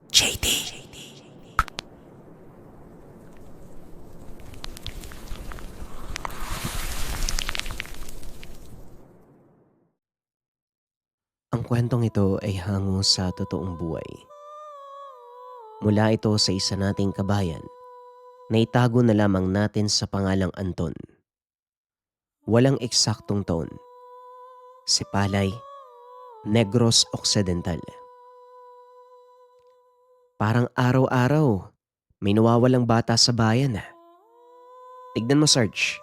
JD. Ang kwentong ito ay hango sa totoong buhay. Mula ito sa isa nating kabayan na itago na lamang natin sa pangalang Anton. Walang eksaktong taon. Sipalay, Negros Occidental. Parang araw-araw, may nawawalang bata sa bayan. Tignan mo, Sarge.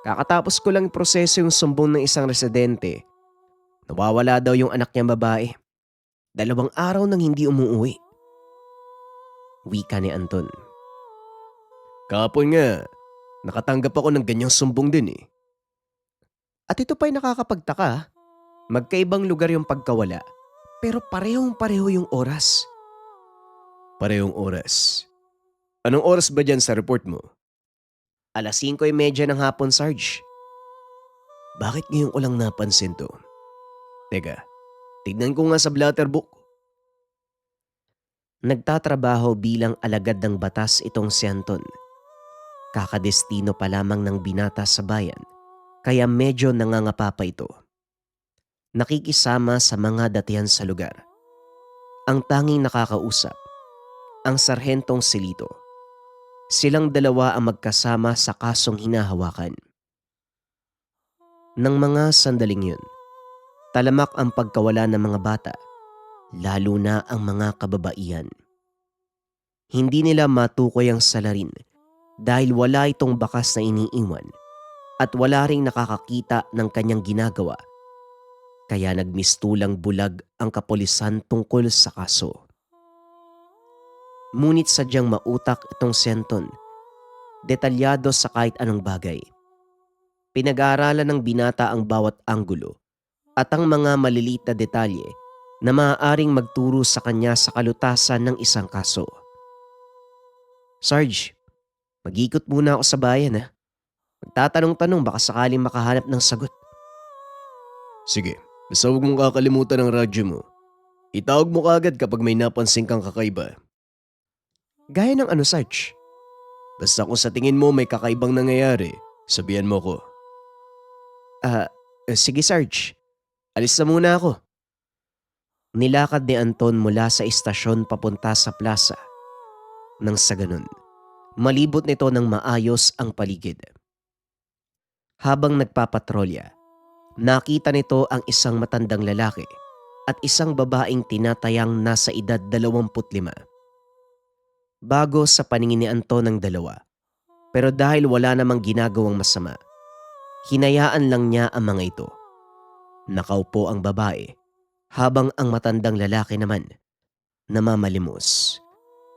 Kakatapos ko lang proseso yung sumbong ng isang residente. Nawawala daw yung anak niyang babae. 2 araw nang hindi umuuwi. Wika ni Anton. Kapon nga, nakatanggap ako ng ganyang sumbong din eh. At ito pa'y nakakapagtaka. Magkaibang lugar yung pagkawala, pero parehong-pareho yung oras. Parehong oras? Anong oras ba dyan sa report mo? 5:30 ng hapon, Sarge. Bakit ngayon ko lang napansin to? Teka, tignan ko nga sa blatter book. Nagtatrabaho bilang alagad ng batas itong si Anton. Kakadestino pa lamang ng binata sa bayan, kaya medyo nangangapa pa ito. Nakikisama sa mga datihan sa lugar. Ang tanging nakakausap, ang sarhentong si Lito. Silang dalawa ang magkasama sa kasong hinahawakan. Nang mga sandaling yun, talamak ang pagkawala ng mga bata, lalo na ang mga kababaihan. Hindi nila matukoy ang salarin dahil wala itong bakas na iniiwan at wala ring nakakakita ng kanyang ginagawa. Kaya nagmistulang bulag ang kapulisan tungkol sa kaso. Ngunit sadyang mautak itong si Anton, detalyado sa kahit anong bagay. Pinag-aaralan ng binata ang bawat anggulo at ang mga maliliit na detalye na maaaring magturo sa kanya sa kalutasan ng isang kaso. Sarge, mag-ikot muna ako sa bayan ha. Magtatanong-tanong baka sakaling makahanap ng sagot. Sige, basta huwag mong kakalimutan ang radyo mo. Itawag mo kaagad kapag may napansin kang kakaiba. Gaya ng ano, Sarge? Basta kung sa tingin mo may kakaibang nangyayari, sabihan mo ko. Sige Sarge. Alis na muna ako. Nilakad ni Anton mula sa istasyon papunta sa plaza. Nang sa ganun, malibot nito ng maayos ang paligid. Habang nagpapatrolya, nakita nito ang isang matandang lalaki at isang babaeng tinatayang nasa edad 25. Bago sa paningin ni Anton ng dalawa, pero dahil wala namang ginagawang masama, hinayaan lang niya ang mga ito. Nakaupo ang babae habang ang matandang lalaki naman namamalimos.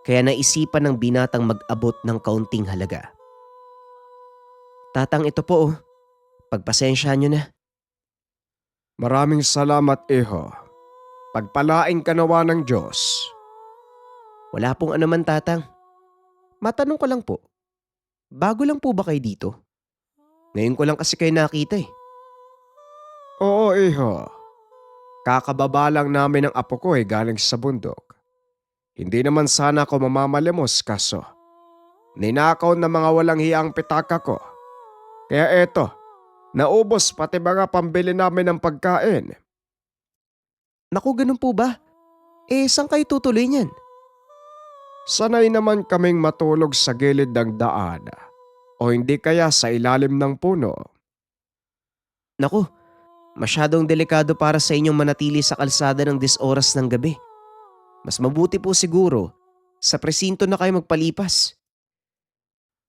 Kaya naisipan ng binatang mag-abot ng kaunting halaga. Tatang, ito po oh. Pagpasensyahan nyo na. Maraming salamat, Iho. Pagpalain ka nawa ng Diyos. Wala pong anuman, tatang. Matanong ko lang po. Bago lang po ba kayo dito? Ngayon ko lang kasi kayo nakita eh. Oo, Iho. Kakababa lang namin ng apo ko galing sa bundok. Hindi naman sana ako mamamalimos kaso ninakaw na mga walang hiyang pitaka ko. Kaya eto, naubos pati mga pambili namin ng pagkain. Naku, ganun po ba? Saan kayo tutuloy niyan? Sanay naman kaming matulog sa gilid ng daan o hindi kaya sa ilalim ng puno. Naku, masyadong delikado para sa inyong manatili sa kalsada ng 10 oras ng gabi. Mas mabuti po siguro, sa presinto na kayo magpalipas.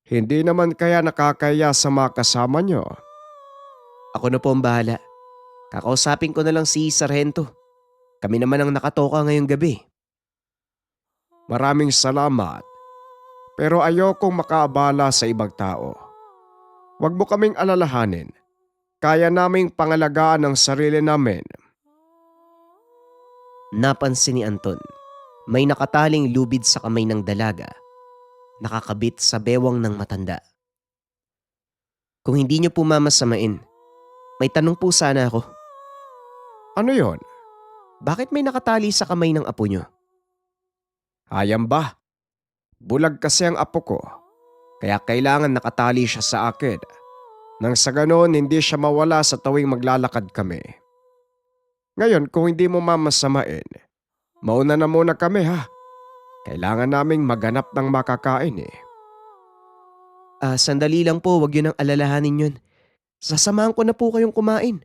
Hindi naman kaya nakakaya sa mga kasama nyo. Ako na po ang bahala. Kakausapin ko na lang si Sargento. Kami naman ang nakatoka ngayong gabi. Maraming salamat. Pero ayokong makaabala sa ibang tao. Huwag mo kaming alalahanin. Kaya naming pangalagaan ang sarili namin. Napansin ni Anton, may nakataling lubid sa kamay ng dalaga, nakakabit sa bewang ng matanda. Kung hindi niyo po mamasamain, may tanong po sana ako. Ano yon? Bakit may nakatali sa kamay ng apo niyo? Ayan ba? Bulag kasi ang apo ko, kaya kailangan nakatali siya sa akin. Nang sa ganon hindi siya mawala sa tuwing maglalakad kami. Ngayon kung hindi mo mamasamain, mauna na muna kami ha. Kailangan naming maganap ng makakain eh. Sandali lang po, wag yun ang alalahanin yun. Sasamahan ko na po kayong kumain.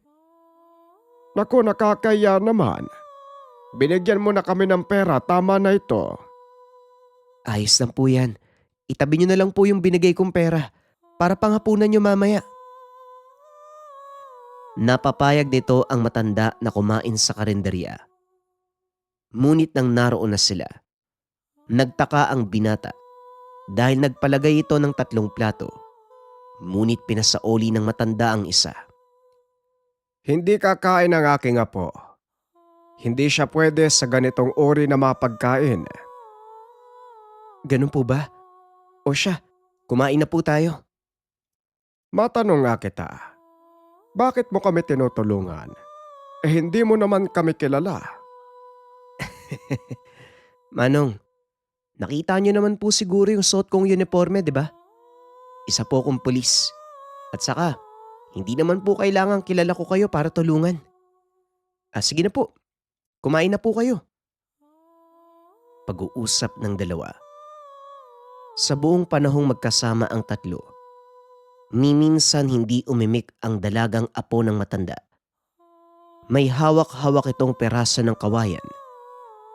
Naku, nakakaya naman. Binigyan mo na kami ng pera, tama na ito. Ayos lang po yan. Itabi nyo na lang po yung binigay kong pera para panghapunan nyo mamaya. Napapayag nito ang matanda na kumain sa karinderya. Ngunit nang naroon na sila, nagtaka ang binata dahil nagpalagay ito ng 3 plato. Ngunit pinasaoli ng matanda ang isa. Hindi kakain ang aking apo. Hindi siya pwede sa ganitong uri na mapagkain. Ganun po ba? O siya, kumain na po tayo. Matanong nga kita, bakit mo kami tinutulungan? Hindi mo naman kami kilala. Manong, nakita nyo naman po siguro yung suot kong uniforme, di ba? Isa po akong pulis. At saka, hindi naman po kailangang kilala ko kayo para tulungan. Sige na po, kumain na po kayo. Pag-uusap ng dalawa. Sa buong panahong magkasama ang tatlo, ni minsan hindi umimik ang dalagang apo ng matanda. May hawak-hawak itong peraso ng kawayan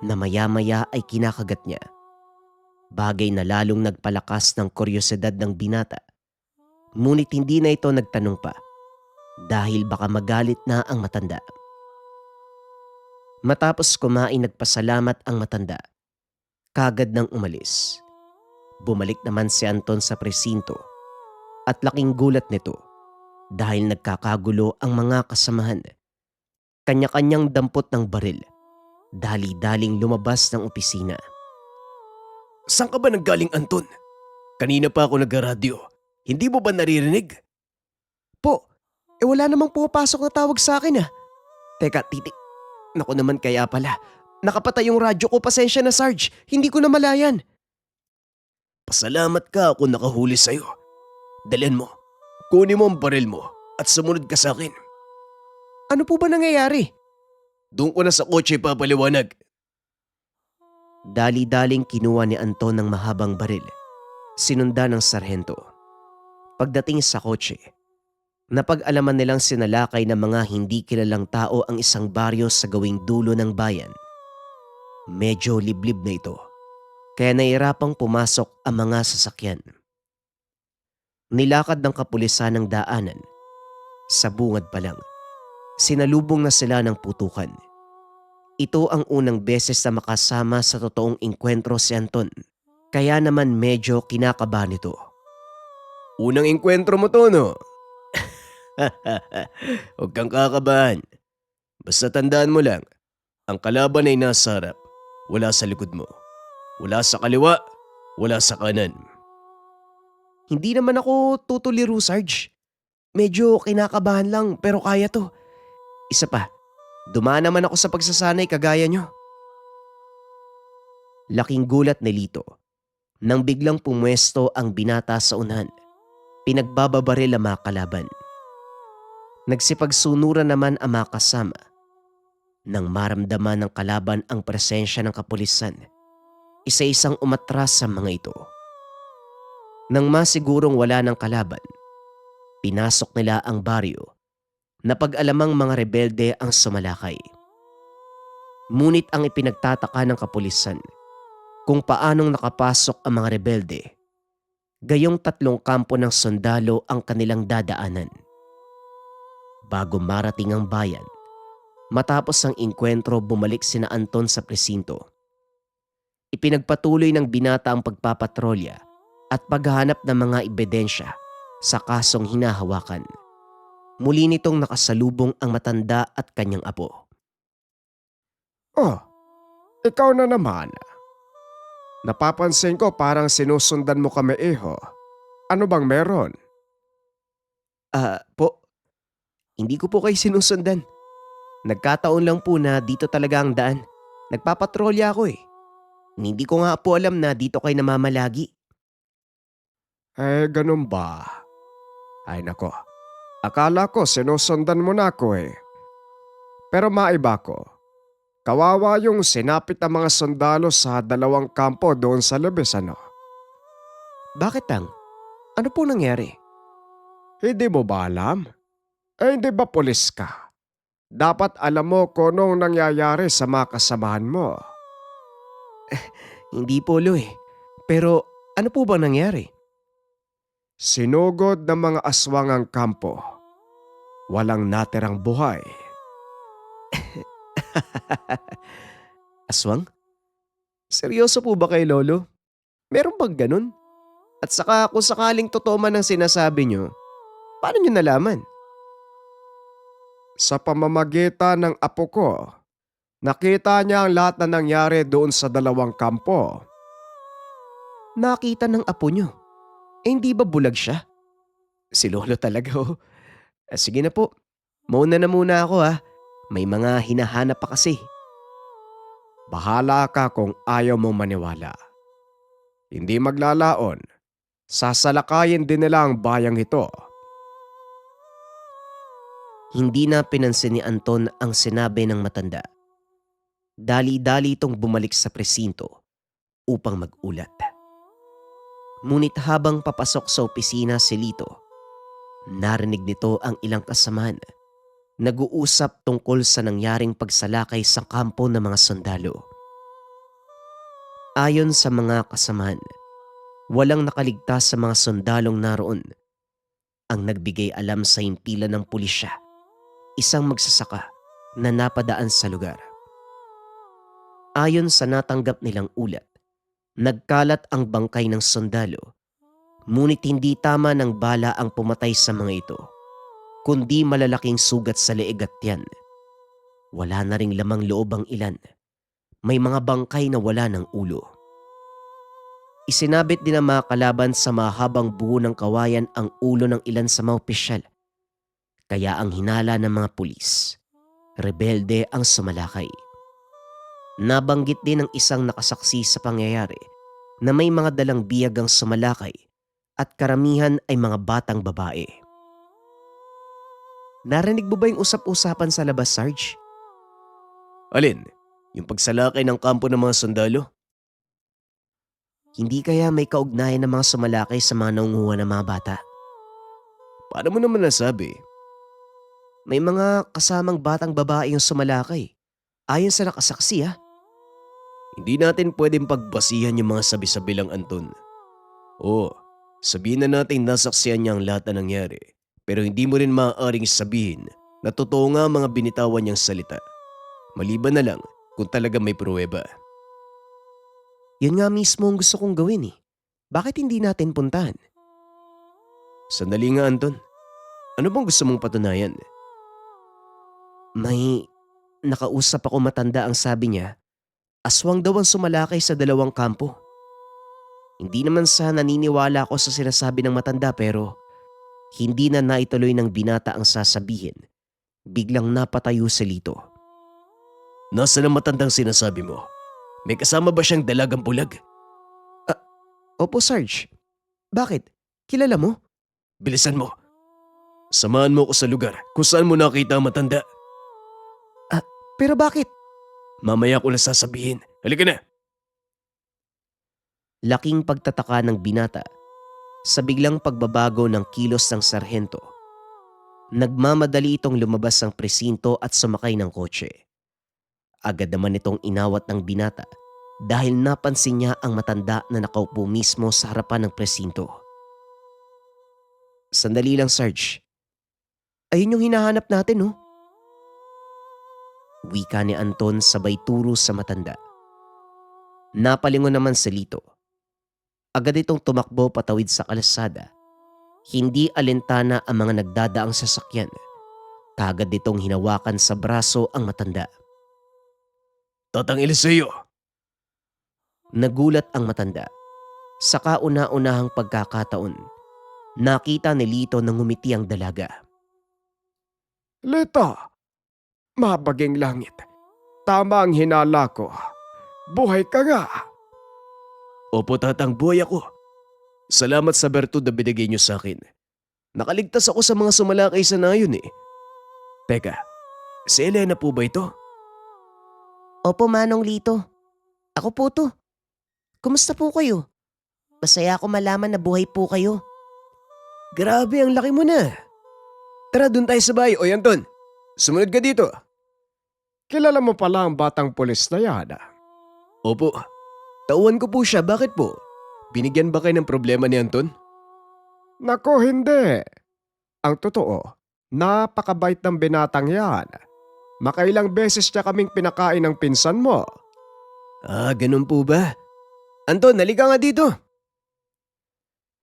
na maya-maya ay kinakagat niya. Bagay na lalong nagpalakas ng kuryosidad ng binata. Ngunit hindi na ito nagtanong pa dahil baka magalit na ang matanda. Matapos kumain nagpasalamat ang matanda. Kagad nang umalis. Bumalik naman si Anton sa presinto at laking gulat nito dahil nagkakagulo ang mga kasamahan. Kanya-kanyang dampot ng baril. Dali-daling lumabas ng opisina. Saan ka ba nanggaling, Anton? Kanina pa ako nagradyo. Hindi mo ba naririnig? Po, wala namang pumapasok na tawag sa akin ah. Teka, Naku naman kaya pala. Nakapatay yung radyo ko, pasensya na Sarge. Hindi ko na malayan. Pasalamat ka ako nakahuli sa'yo. Dalhin mo. Kunin mo ang baril mo at sumunod ka sa akin. Ano po ba nangyayari? Doon ko na sa kotse papaliwanag. Dali-daling kinuha ni Anton ng mahabang baril. Sinunda ng sarhento. Pagdating sa kotse, napag-alaman nilang sinalakay ng mga hindi kilalang tao ang isang baryo sa gawing dulo ng bayan. Medyo liblib na ito, kaya nahirapang pumasok ang mga sasakyan. Nilakad ng kapulisan ng daanan. Sa bungad pa lang, sinalubong na sila ng putukan. Ito ang unang beses na makasama sa totoong engkwentro si Anton, kaya naman medyo kinakabahan ito. Unang engkwentro mo to, no? Huwag kang kakabahan. Basta tandaan mo lang, ang kalaban ay nasa harap, wala sa likod mo. Wala sa kaliwa, wala sa kanan. Hindi naman ako tutuliro, Sarge. Medyo kinakabahan lang pero kaya to. Isa pa, dumaan naman ako sa pagsasanay kagaya nyo. Laking gulat ni Lito nang biglang pumwesto ang binata sa unahan. Pinagbababaril ang mga kalaban. Nagsipagsunuran naman ang mga kasama. Nang maramdaman ng kalaban ang presensya ng kapulisan, isa-isang umatras sa mga ito. Nang masigurong wala ng kalaban, pinasok nila ang baryo na pag-alamang mga rebelde ang sumalakay. Ngunit ang ipinagtataka ng kapulisan kung paanong nakapasok ang mga rebelde, gayong 3 kampo ng sundalo ang kanilang dadaanan. Bago marating ang bayan, matapos ang engkwentro bumalik sina Anton sa presinto. Ipinagpatuloy ng binata ang pagpapatrolya at paghahanap ng mga ebidensya sa kasong hinahawakan. Muli nitong nakasalubong ang matanda at kanyang apo. Oh, ikaw na naman. Napapansin ko parang sinusundan mo kami iho. Ano bang meron? Po, hindi ko po kayo sinusundan. Nagkataon lang po na dito talaga ang daan. Nagpapatrolya ako eh. Hindi ko nga po alam na dito kayo namamalagi. Ganun ba? Ay nako, akala ko sinusundan mo na ako eh. Pero maiba ko, kawawa yung sinapit ng mga sundalo sa dalawang kampo doon sa labis ano. Bakit tang? Ano po nangyari? Hindi mo ba alam? Hindi ba pulis ka? Dapat alam mo kung anong nangyayari sa mga kasamahan mo. Hindi po lo eh. Pero ano po bang nangyari? Sinugod ng mga aswang ang kampo. Walang natirang buhay. Aswang? Seryoso po ba kay Lolo? Meron bang ganun? At saka kung sakaling totoo man ang sinasabi nyo, paano nyo nalaman? Sa pamamagitan ng apo ko, nakita niya ang lahat na nangyari doon sa dalawang kampo. Nakita ng apo nyo. Hindi ba bulag siya? Si Lolo talaga oh. Sige na po. Mauna na muna ako ha. May mga hinahanap pa kasi. Bahala ka kung ayaw mong maniwala. Hindi maglalaon. Sasalakayin din nila ang bayang ito. Hindi na pinansin ni Anton ang sinabi ng matanda. Dali-dali itong bumalik sa presinto upang mag-ulat. Ngunit habang papasok sa opisina si Lito, narinig nito ang ilang kasamahan nag-uusap tungkol sa nangyaring pagsalakay sa kampo ng mga sundalo. Ayon sa mga kasamahan, walang nakaligtas sa mga sundalong naroon. Ang nagbigay alam sa himpilan ng pulisya, isang magsasaka na napadaan sa lugar. Ayon sa natanggap nilang ulat, nagkalat ang bangkay ng sundalo, ngunit hindi tama ng bala ang pumatay sa mga ito, kundi malalaking sugat sa leeg at tiyan. Wala na ring lamang loob ang ilan. May mga bangkay na wala ng ulo. Isinabit din ng mga kalaban sa mahabang buo ng kawayan ang ulo ng ilan sa mga opisyal. Kaya ang hinala ng mga pulis, rebelde ang sumalakay. Nabanggit din ng isang nakasaksi sa pangyayari na may mga dalang biyag ang sumalakay at karamihan ay mga batang babae. Narinig mo ba yung usap-usapan sa labas, Sarge? Alin? Yung pagsalakay ng kampo ng mga sundalo? Hindi kaya may kaugnayan ng mga sumalakay sa mga naunguha ng mga bata? Paano mo naman nasabi? May mga kasamang batang babae yung sumalakay. Ayon sa nakasaksi ha. Hindi natin pwedeng pagbasihan yung mga sabi-sabi lang, Anton. Oo, sabihin na natin nasaksihan niya ang lahat na nangyari. Pero hindi mo rin maaaring sabihin na totoo nga ang mga binitawan niyang salita. Maliban na lang kung talaga may pruweba. Yun nga mismo ang gusto kong gawin eh. Bakit hindi natin puntahan? Sandali nga, Anton. Ano bang gusto mong patunayan? May nakausap ako matanda, ang sabi niya, aswang daw ang sumalakay sa dalawang kampo. Hindi naman sa naniniwala ako sa sinasabi ng matanda pero hindi na naituloy ng binata ang sasabihin. Biglang napatayo si Lito. Nasaan ang matandang sinasabi mo? May kasama ba siyang dalagang bulag? Opo, Sarge. Bakit? Kilala mo? Bilisan mo. Samahan mo ako sa lugar kung saan mo nakita ang matanda. Pero bakit? Mamaya ko na sasabihin. Halika na. Laking pagtataka ng binata sa biglang pagbabago ng kilos ng sarhento. Nagmamadali itong lumabas ng presinto at sumakay ng kotse. Agad naman itong inawat ng binata dahil napansin niya ang matanda na nakaupo mismo sa harapan ng presinto. Sandali lang, Sarge. Ayun yung hinahanap natin, no? Wika ni Anton sabay turo sa matanda. Napalingon naman si Lito. Agad itong tumakbo patawid sa kalsada. Hindi alintana ang mga nagdadaang sasakyan. Kagad itong hinawakan sa braso ang matanda. Tatangil sa iyo. Nagulat ang matanda. Sa kauna-unahang pagkakataon, nakita ni Lito na ngumiti ang dalaga. Lito, mabaging langit. Tama ang hinala ko. Buhay ka nga. Opo tatang, buhay ako. Salamat sa bertud na binigay niyo sa akin. Nakaligtas ako sa mga sumalakay sa nayon eh. Teka, si Elena po ba ito? Opo, Manong Lito. Ako po to. Kumusta po kayo? Masaya ako malaman na buhay po kayo. Grabe, ang laki mo na. Tara, dun tayo sa bahay. Oy Anton, sumunod ka dito. Kilala mo pala ang batang pulis na yan. Opo, tauhan ko po siya. Bakit po? Binigyan ba kayo ng problema ni Anton? Nako, hindi. Ang totoo, napakabait ng binatang yan. Makailang beses niya kaming pinakain ng pinsan mo. Ah, ganun po ba? Anton, halika nga dito.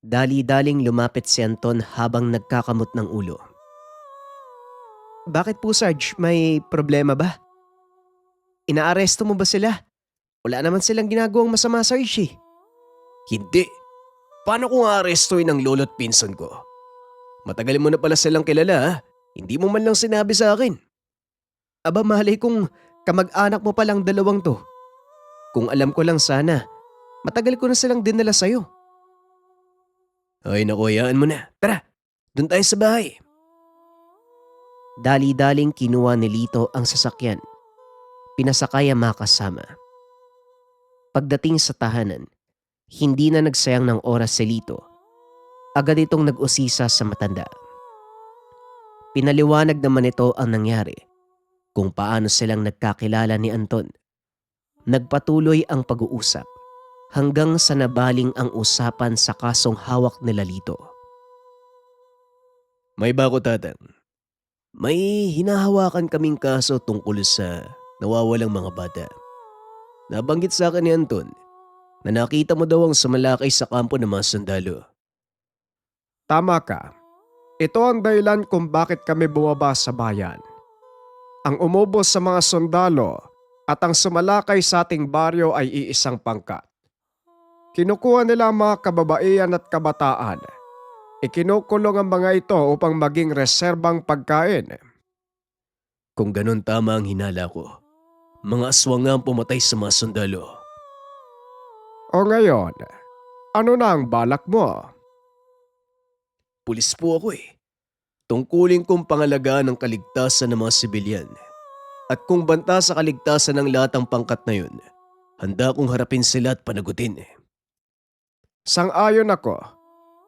Dali-daling lumapit si Anton habang nagkakamot ng ulo. Bakit po, Sarge? May problema ba? Inaaresto mo ba sila? Wala naman silang ginagawang masama, Sarge eh. Hindi. Paano kung aarestuin ang lolo't pinsan ko? Matagal mo na pala silang kilala ha? Hindi mo man lang sinabi sa akin. Aba, malay kung kamag-anak mo palang dalawang to. Kung alam ko lang sana, matagal ko na silang dinala sa'yo. Ay naku, hayaan mo na. Tara, dun tayo sa bahay. Dali-daling kinuha ni Lito ang sasakyan. Pinasakay ang mga kasama. Pagdating sa tahanan, hindi na nagsayang ng oras si Lito. Agad itong nag-usisa sa matanda. Pinaliwanag naman ito ang nangyari, kung paano silang nagkakilala ni Anton. Nagpatuloy ang pag-uusap hanggang sa nabaling ang usapan sa kasong hawak nila Lito. May bako tatang. May hinahawakan kaming kaso tungkol sa nawawalang mga bata. Nabanggit sa akin ni Anton na nakita mo daw ang sumalakay sa kampo ng mga sundalo. Tama ka. Ito ang dahilan kung bakit kami bumaba sa bayan. Ang umubos sa mga sundalo at ang sumalakay sa ating baryo ay iisang pangkat. Kinukuha nila ang mga kababaihan at kabataan. Ikinukulong ang mga ito upang maging reserbang pagkain. Kung ganun tama ang hinala ko, mga aswang nga ang pumatay sa mga sundalo. O ngayon, ano na ang balak mo? Pulis po ako eh. Tungkulin kong pangalagaan ang kaligtasan ng mga sibilyan. At kung banta sa kaligtasan ng lahat ang pangkat na yun, handa kong harapin sila at panagutin. Sang-ayon ako.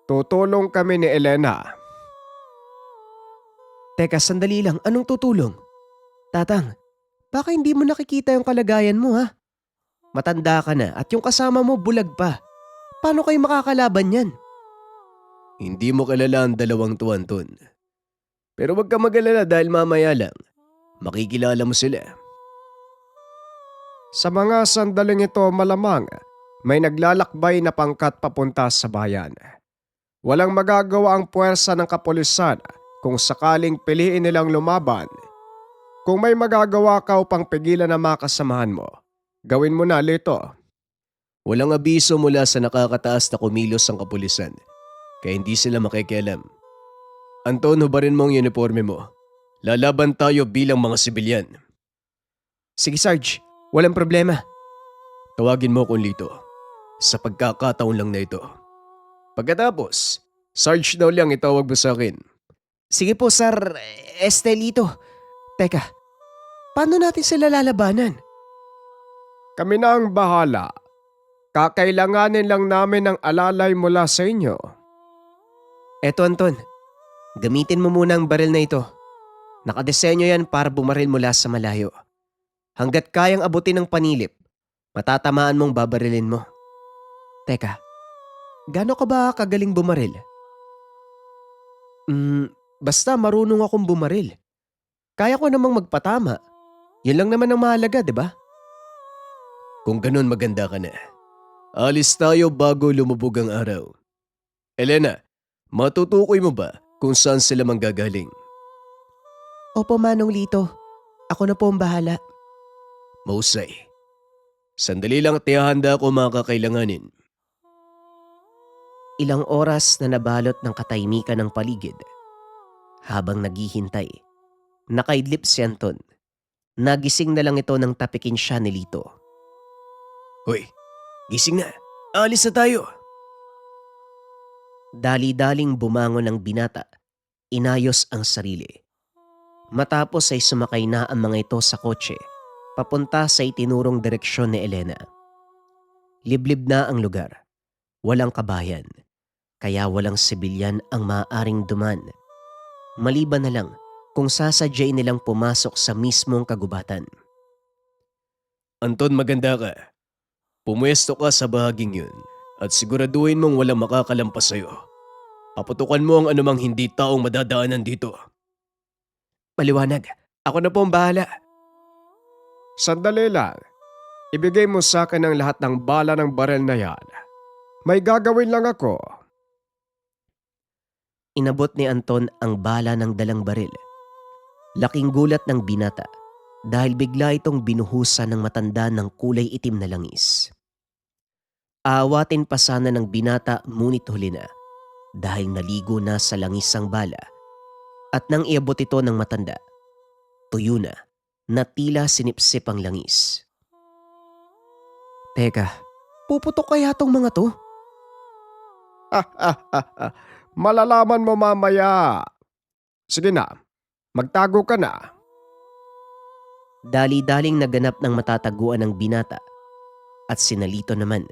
Tutulong kami ni Elena. Teka, sandali lang. Anong tutulong? Tatang, baka hindi mo nakikita yung kalagayan mo ha? Matanda ka na at yung kasama mo bulag pa. Paano kayo makakalaban yan? Hindi mo kilala ang dalawang to, Anton. Pero wag ka mag-alala dahil mamaya lang, makikilala mo sila. Sa mga sandaling ito malamang may naglalakbay na pangkat papunta sa bayan. Walang magagawa ang puwersa ng kapulisan kung sakaling piliin nilang lumaban. Kung may magagawa ka upang pigilan ang mga kasamahan mo, gawin mo na, Lito. Walang abiso mula sa nakakataas na kumilos ang kapulisan, kaya hindi sila makikialam. Anton, hubarin mo ang uniforme mo. Lalaban tayo bilang mga sibilyan. Sige Sarge, walang problema. Tawagin mo kung Lito. Sa pagkakataon lang na ito. Pagkatapos, Sarge daw lang itawag mo sa akin. Sige po, Sir Estelito. Teka, paano natin sila lalabanan? Kami na ang bahala. Kakailanganin lang namin ng alalay mula sa inyo. Eto Anton, gamitin mo muna ang baril na ito. Nakadesenyo yan para bumaril mula sa malayo. Hanggat kayang abutin ng panilip, matatamaan mong babarilin mo. Teka, gaano ka ba kagaling bumaril? Basta marunong akong bumaril. Kaya ko namang magpatama. Yun lang naman ang mahalaga, di ba? Kung ganun, maganda ka na. Alis tayo bago lumubog ang araw. Elena, matutukoy mo ba kung saan sila manggagaling? Opo, Manong Lito. Ako na po ang bahala. Mahusay. Sandali lang at ihahanda ko mga kakailanganin. Ilang oras na nabalot ng katahimikan ng paligid. Habang naghihintay, nakaidlip si Anton. Nagising na lang ito nang tapikin siya ni Lito. Hoy, gising na. Alis na tayo. Dali-daling bumangon ang binata. Inayos ang sarili. Matapos ay sumakay na ang mga ito sa kotse, papunta sa itinurong direksyon ni Elena. Liblib na ang lugar. Walang kabayan, kaya walang sibilyan ang maaaring duman. Maliban na lang kung sasadyay nilang pumasok sa mismong kagubatan. Anton, maganda ka. Pumwesto ka sa bahaging yun at siguraduhin mong walang makakalampas sa'yo. Paputukan mo ang anumang hindi taong madadaanan dito. Maliwanag. Ako na po ang bahala. Sandali lang. Ibigay mo sa akin ang lahat ng bala ng barel na yan. May gagawin lang ako. Inabot ni Anton ang bala ng dalang baril. Laking gulat ng binata dahil bigla itong binuhusan ng matanda ng kulay itim na langis. Aawatin pa sana ng binata ngunit huli na dahil naligo na sa langis ang bala. At nang iabot ito ng matanda, tuyo na tila sinipsip ang langis. Teka, puputok kaya tong mga to? Malalaman mo mamaya. Sige na, magtago ka na. Dali-daling naganap ng matataguan ng binata at sinalito naman,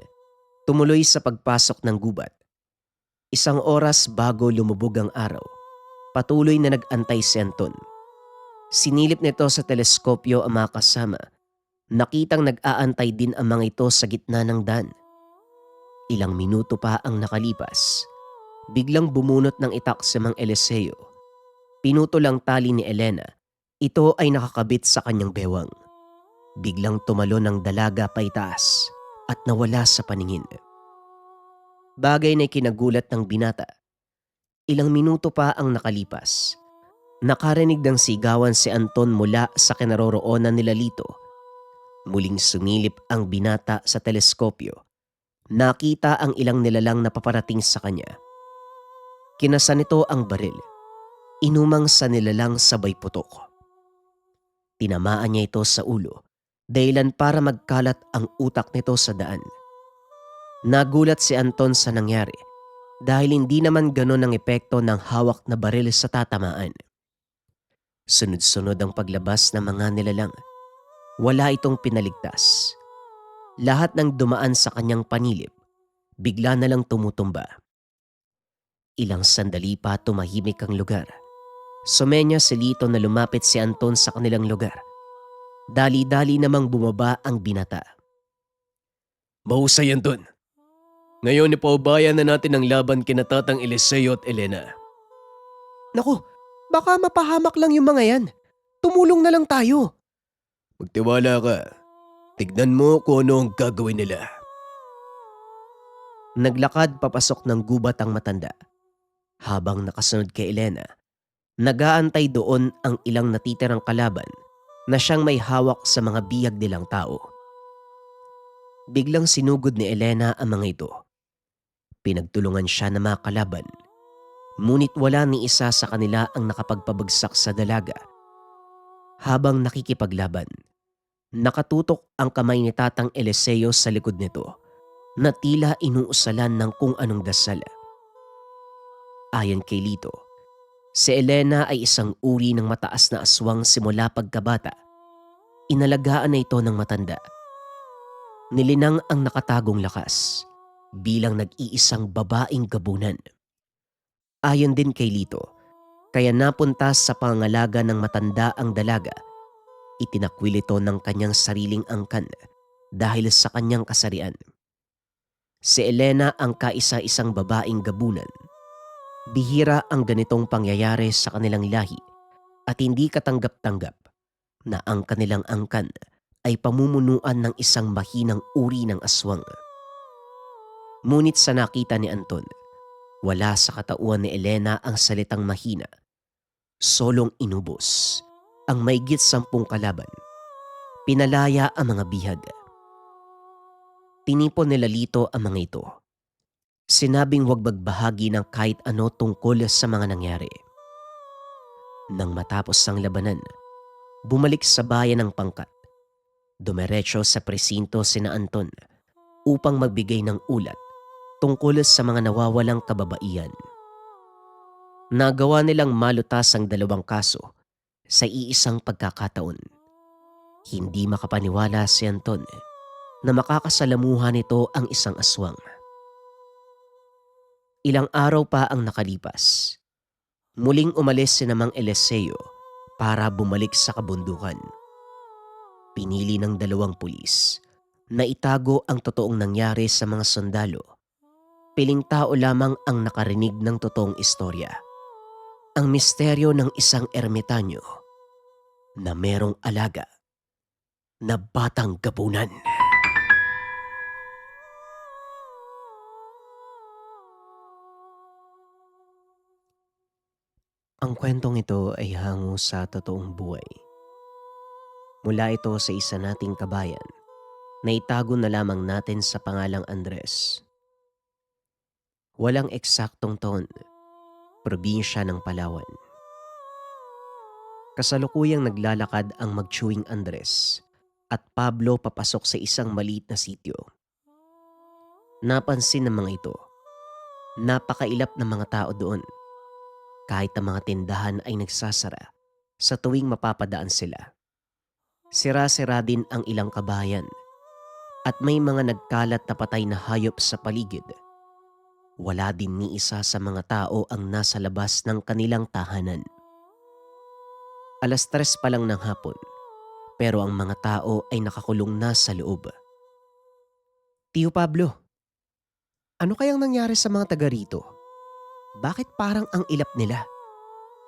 tumuloy sa pagpasok ng gubat. Isang oras bago lumubog ang araw, patuloy na nag-antay si Anton. Sinilip nito sa teleskopyo ang mga kasama. Nakitang nag-aantay din ang mga ito sa gitna ng daan. Ilang minuto pa ang nakalipas. Biglang bumunot ng itak si Mang Eliseo. Pinutol ang tali ni Elena. Ito ay nakakabit sa kanyang bewang. Biglang tumalon ng dalaga paitaas at nawala sa paningin. Bagay na kinagulat ng binata. Ilang minuto pa ang nakalipas. Nakarinig ng sigawan si Anton mula sa kinaroroonan nila Lito. Muling sumilip ang binata sa teleskopyo. Nakita ang ilang nilalang na paparating sa kanya. Kinasan nito ang baril. Inumang sa nilalang sabay putok. Tinamaan niya ito sa ulo, dahilan para magkalat ang utak nito sa daan. Nagulat si Anton sa nangyari dahil hindi naman ganon ang epekto ng hawak na baril sa tatamaan. Sunod-sunod ang paglabas ng mga nilalang. Wala itong pinaligtas. Lahat ng dumaan sa kanyang panilip, bigla na lang tumutumba. Ilang sandali pa tumahimik ang lugar. Sumenya si Lito na lumapit si Anton sa kanilang lugar. Dali-dali namang bumaba ang binata. Mahusay, Anton. Ngayon ipaubayan na natin ang laban kina Tatang Eliseo at Elena. Naku, baka mapahamak lang yung mga yan. Tumulong na lang tayo. Magtiwala ka. Tignan mo kung ano ang gagawin nila. Naglakad papasok ng gubat ang matanda. Habang nakasunod kay Elena, nag-aantay doon ang ilang natitirang kalaban na siyang may hawak sa mga biyag nilang tao. Biglang sinugod ni Elena ang mga ito. Pinagtulungan siya ng mga kalaban. Ngunit wala ni isa sa kanila ang nakapagpabagsak sa dalaga. Habang nakikipaglaban, nakatutok ang kamay ni Tatang Eliseo sa likod nito na tila inuusalan ng kung anong dasal. Ayon kay Lito, si Elena ay isang uri ng mataas na aswang simula pagkabata. Inalagaan na ito ng matanda. Nilinang ang nakatagong lakas bilang nag-iisang babaeng gabunan. Ayon din kay Lito, kaya napunta sa pangalaga ng matanda ang dalaga. Itinakwil ito ng kanyang sariling angkan dahil sa kanyang kasarian. Si Elena ang kaisa-isang babaeng gabunan. Bihira ang ganitong pangyayari sa kanilang lahi at hindi katanggap-tanggap na ang kanilang angkan ay pamumunuan ng isang mahinang uri ng aswang. Ngunit sa nakita ni Anton, wala sa katauhan ni Elena ang salitang mahina. Solong inubos ang maigit 10 kalaban. Pinalaya ang mga bihag. Tinipon nila Lito ang mga ito. Sinabing huwag magbahagi ng kahit ano tungkol sa mga nangyari. Nang matapos ang labanan, bumalik sa bayan ng Pangkat. Dumiretso sa presinto sina Anton upang magbigay ng ulat tungkol sa mga nawawalang kababaihan. Nagawa nilang malutas ang dalawang kaso sa iisang pagkakataon. Hindi makapaniwala si Anton na makakasalamuha nito ang isang aswang. Ilang araw pa ang nakalipas. Muling umalis si Mang Eliseo para bumalik sa kabundukan. Pinili ng dalawang pulis na itago ang totoong nangyari sa mga sundalo. Piling tao lamang ang nakarinig ng totoong istorya. Ang misteryo ng isang ermitanyo na merong alaga na batang gabunan. Ang kwentong ito ay hango sa totoong buhay. Mula ito sa isa nating kabayan na itago na lamang natin sa pangalang Andres. Walang eksaktong taon, probinsya ng Palawan. Kasalukuyang naglalakad ang magtsuwing Andres at Pablo papasok sa isang maliit na sitio. Napansin ng mga ito, napakailap ng mga tao doon. Kahit ang mga tindahan ay nagsasara sa tuwing mapapadaan sila. Sira-sira din ang ilang kabayan at may mga nagkalat na patay na hayop sa paligid. Wala din ni isa sa mga tao ang nasa labas ng kanilang tahanan. 3:00 pa lang ng hapon, pero ang mga tao ay nakakulong na sa loob. Tio Pablo, ano kayang nangyari sa mga taga rito? Bakit parang ang ilap nila?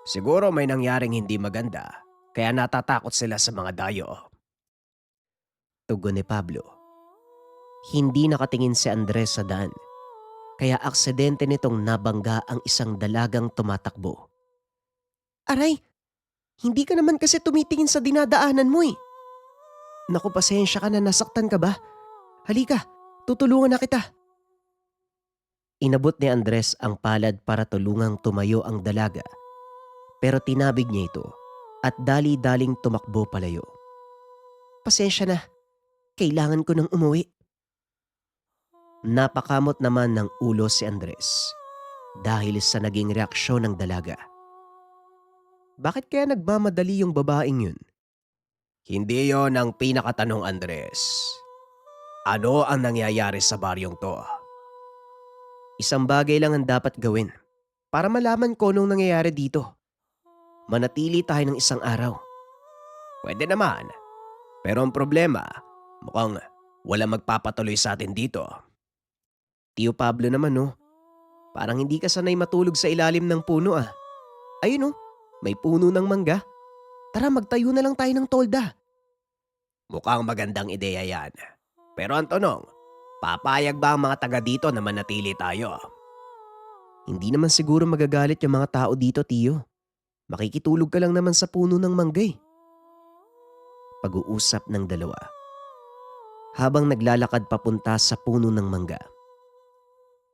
Siguro may nangyaring hindi maganda, kaya natatakot sila sa mga dayo. Tugon ni Pablo. Hindi nakatingin si Andres sa daan, kaya aksidente nitong nabangga ang isang dalagang tumatakbo. Aray, hindi ka naman kasi tumitingin sa dinadaanan mo eh. Naku, pasensya ka na, nasaktan ka ba? Halika, tutulungan na kita. Inabot ni Andres ang palad para tulungang tumayo ang dalaga, pero tinabig niya ito at dali-daling tumakbo palayo. Pasensya na, kailangan ko nang umuwi. Napakamot naman ng ulo si Andres dahil sa naging reaksyon ng dalaga. Bakit kaya nagmamadali yung babaeng yun? Hindi yon ang pinakatanong, Andres. Ano ang nangyayari sa baryong to? Isang bagay lang ang dapat gawin para malaman ko anong nangyayari dito. Manatili tayo ng isang araw. Pwede naman. Pero ang problema, mukhang wala magpapatuloy sa atin dito. Tio Pablo naman no, parang hindi ka sanay matulog sa ilalim ng puno ah. Ayun no, may puno ng mangga. Tara magtayo na lang tayo ng tolda. Mukhang magandang ideya yan. Pero ang tanong, papayag ba ang mga taga dito na manatili tayo? Hindi naman siguro magagalit yung mga tao dito, Tio. Makikitulog ka lang naman sa puno ng manggay. Pag-uusap ng dalawa habang naglalakad papunta sa puno ng mangga.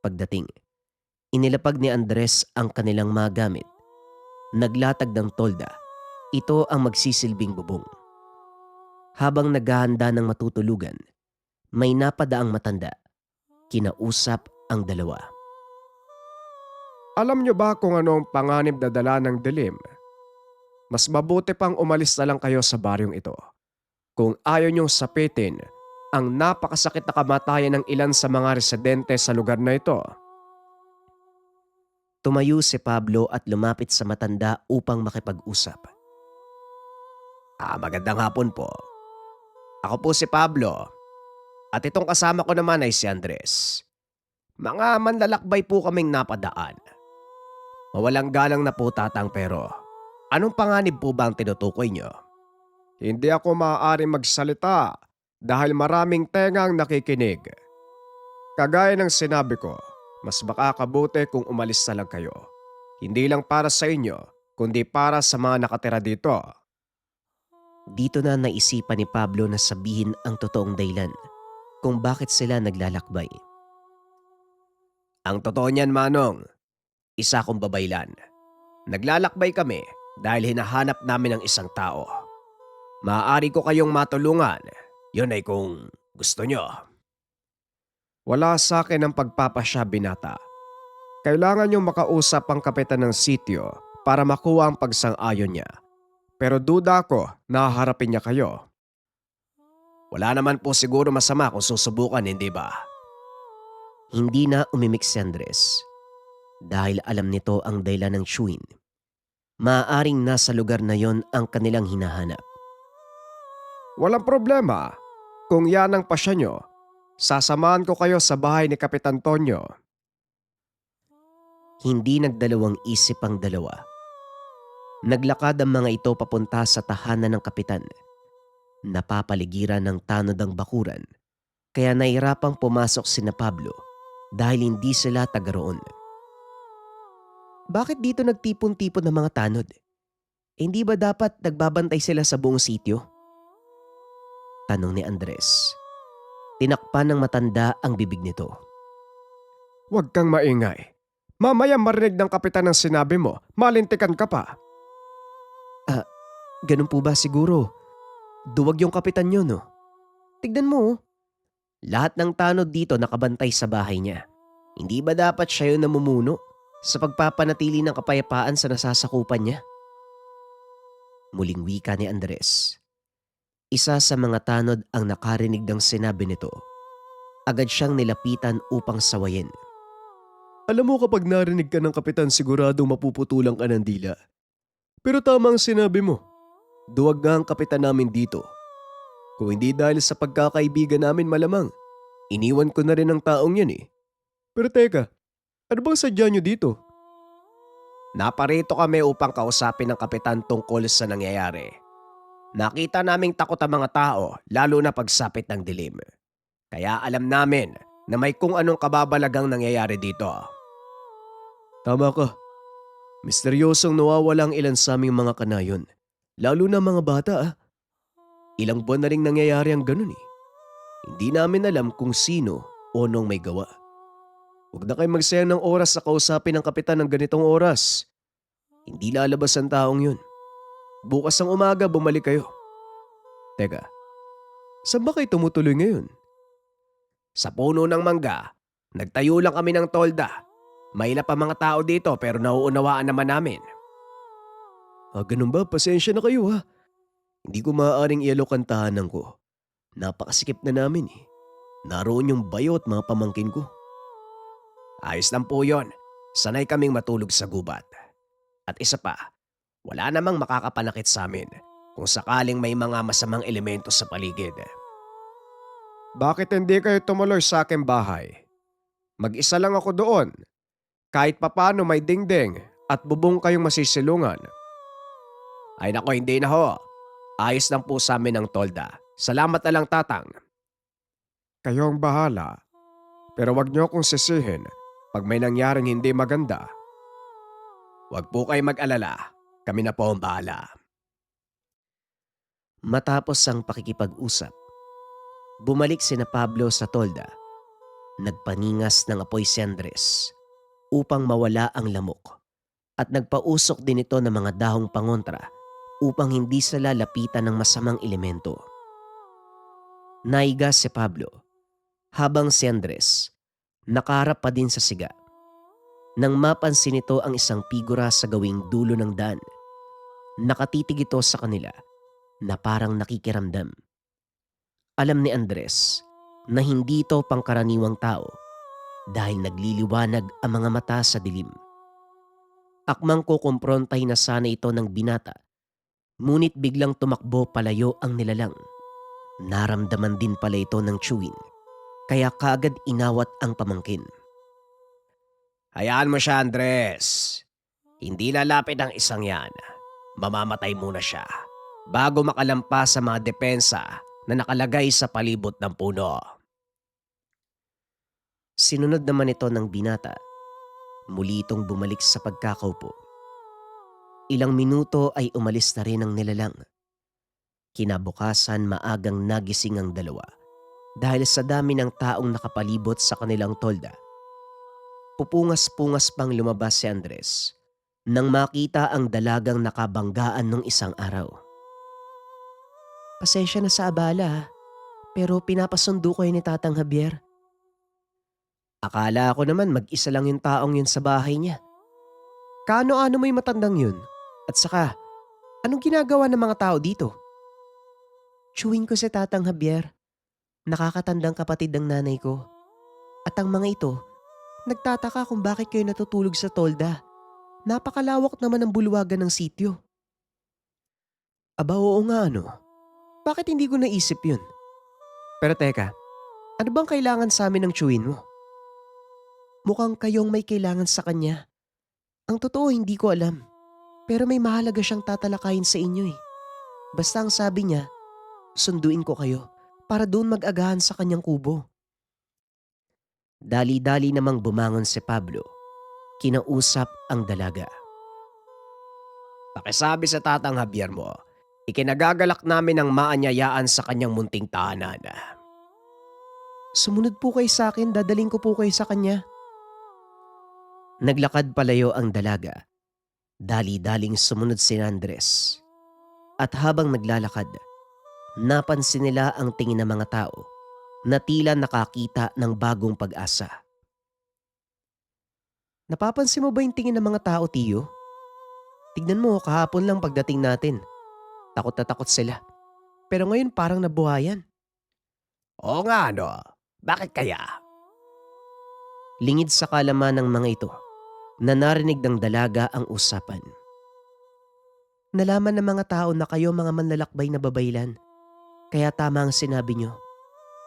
Pagdating, inilapag ni Andres ang kanilang mga gamit. Naglatag ng tolda. Ito ang magsisilbing bubong. Habang naghahanda ng matutulugan, may napadaang matanda. Kinausap ang dalawa. Alam nyo ba kung ano ang panganib na dala ng dilim? Mas mabuti pang umalis na lang kayo sa baryong ito. Kung ayaw nyong sapitin ang napakasakit na kamatayan ng ilan sa mga residente sa lugar na ito. Tumayo si Pablo at lumapit sa matanda upang makipag-usap. Magandang hapon po. Ako po si Pablo. At itong kasama ko naman ay si Andres. Mga manlalakbay po kaming napadaan. Mawalang galang na po tatang pero anong panganib po ba ang tinutukoy nyo? Hindi ako maaaring magsalita dahil maraming tengang nakikinig. Kagaya ng sinabi ko, mas makakabuti kung umalis na lang kayo. Hindi lang para sa inyo, kundi para sa mga nakatira dito. Dito na naisipan ni Pablo na sabihin ang totoong dahilan kung bakit sila naglalakbay. Ang totoo niyan, Manong, isa kong babaylan. Naglalakbay kami dahil hinahanap namin ang isang tao. Maaari ko kayong matulungan. Yun ay kung gusto nyo. Wala sa akin ang pagpapasya, binata. Kailangan niyong makausap ang kapitan ng sitio para makuha ang pagsang-ayon niya. Pero duda ko na haharapin niya kayo. Wala naman po siguro masama kung susubukan, hindi ba? Hindi na umimik si Andres dahil alam nito ang dahilan ng chewin. Maaaring nasa lugar na yon ang kanilang hinahanap. Walang problema. Kung yan ang pasya niyo, sasamahan ko kayo sa bahay ni Kapitan Tonyo. Hindi nagdalawang isip ang dalawa. Naglakad ang mga ito papunta sa tahanan ng kapitan. Napapaligiran ng tanod ang bakuran, kaya nahirapang pumasok sina Pablo dahil hindi sila taga roon. Bakit dito nagtipon-tipon ng mga tanod? Hindi ba dapat nagbabantay sila sa buong sitio? Tanong ni Andres. Tinakpan ng matanda ang bibig nito. Huwag kang maingay. Mamaya marinig ng kapitan ang sinabi mo, malintikan ka pa. Ganun po ba siguro? Duwag yung kapitan nyo, no? Tignan mo, oh. Lahat ng tanod dito nakabantay sa bahay niya. Hindi ba dapat siya yung namumuno sa pagpapanatili ng kapayapaan sa nasasakupan niya? Muling wika ni Andres. Isa sa mga tanod ang nakarinig ng sinabi nito. Agad siyang nilapitan upang sawayin. Alam mo, kapag narinig ka ng kapitan, siguradong mapuputulang ka ng dila. Pero tama ang sinabi mo. Duwag nga ang kapitan namin dito. Kung hindi dahil sa pagkakaibigan namin, malamang iniwan ko na rin ang taong yan eh. Pero teka, ano bang sadya nyo dito? Naparito kami upang kausapin ng kapitan tungkol sa nangyayari. Nakita naming takot ang mga tao, lalo na pagsapit ng dilim. Kaya alam namin na may kung anong kababalagang nangyayari dito. Tama ka. Misteryosong nawawala ang ilan sa aming mga kanayon. Lalo na mga bata ah. Ilang buwan na rin nangyayari ang ganun eh. Hindi namin alam kung sino o nung may gawa. Huwag na kayo magsayang ng oras sa kausapin ng kapitan ng ganitong oras. Hindi lalabas ang taong yun. Bukas ang umaga bumalik kayo. Teka, saan ba kayo tumutuloy ngayon? Sa puno ng mangga. Nagtayo lang kami ng tolda. Mailap ang mga tao dito pero nauunawaan naman namin. Ganun ba? Pasensya na kayo ha. Hindi ko maaaring ialok ang tahanan ko. Napakasikip na namin eh. Naroon yung bayo at mga pamangkin ko. Ayos lang po yon. Sanay kaming matulog sa gubat. At isa pa, wala namang makakapanakit sa amin kung sakaling may mga masamang elemento sa paligid. Bakit hindi kayo tumuloy sa aking bahay? Mag-isa lang ako doon. Kahit papano may dingding at bubong kayong masisilungan. Ay nako, hindi na ho. Ayos lang po sa amin ang tolda. Salamat na lang, tatang. Kayo ang bahala. Pero wag niyo akong sisihin pag may nangyaring hindi maganda. Wag po kayo mag-alala. Kami na po ang bahala. Matapos ang pakikipag-usap, bumalik sina Pablo sa tolda. Nagpaningas ng apoy si Andres upang mawala ang lamok at nagpausok din ito ng mga dahong pangontra upang hindi sila lapitan ng masamang elemento. Naiga si Pablo habang si Andres nakaharap pa din sa siga. Nang mapansin ito ang isang figura sa gawing dulo ng daan, nakatitig ito sa kanila na parang nakikiramdam. Alam ni Andres na hindi ito pangkaraniwang tao dahil nagliliwanag ang mga mata sa dilim. Akmang kukumprontay na sana ito ng binata, ngunit biglang tumakbo palayo ang nilalang. Naramdaman din pala ito ng chewin, kaya kaagad inawat ang pamangkin. Hayaan mo siya, Andres. Hindi lalapit ang isang yan. Mamamatay muna siya bago makalampas sa mga depensa na nakalagay sa palibot ng puno. Sinunod naman ito ng binata. Muli itong bumalik sa pagkakaupo. Ilang minuto ay umalis na rin ang nilalang. Kinabukasan maagang nagising ang dalawa dahil sa dami ng taong nakapalibot sa kanilang tolda. Pupungas-pungas pang lumabas si Andres nang makita ang dalagang nakabanggaan nung isang araw. Pasensya na sa abala, pero pinapasundo ko ni Tatang Javier. Akala ko naman mag-isa lang yung taong yun sa bahay niya. Kaano-ano mo yung matandang yun? At saka, anong ginagawa ng mga tao dito? Chewing ko si Tatang Javier. Nakakatandang kapatid ng nanay ko. At ang mga ito, nagtataka kung bakit kayo natutulog sa tolda. Napakalawak naman ang bulwagan ng sityo. Aba oo nga ano. Bakit hindi ko naisip yun? Pero teka, ano bang kailangan sa amin ng chewin mo? Mukhang kayong may kailangan sa kanya. Ang totoo hindi ko alam. Pero may mahalaga siyang tatalakayin sa inyo eh. Basta ang sabi niya, sunduin ko kayo para doon mag-agahan sa kanyang kubo. Dali-dali namang bumangon si Pablo. Kinausap ang dalaga. Pakisabi sa Tatang Javier mo, ikinagagalak namin ang maanyayaan sa kanyang munting tahanan. Sumunod po kayo sa akin, dadaling ko po kayo sa kanya. Naglakad palayo ang dalaga. Dali-daling sumunod si Andres. At habang naglalakad, napansin nila ang tingin ng mga tao na tila nakakita ng bagong pag-asa. Napapansin mo ba yung tingin ng mga tao, Tiyo? Tignan mo, kahapon lang pagdating natin. Takot na takot sila. Pero ngayon parang nabuhayan. Oo nga no, bakit kaya? Lingid sa kalaman ng mga ito na narinig ng dalaga ang usapan. Nalaman ng mga tao na kayo mga manlalakbay na babaylan. Kaya tama ang sinabi nyo.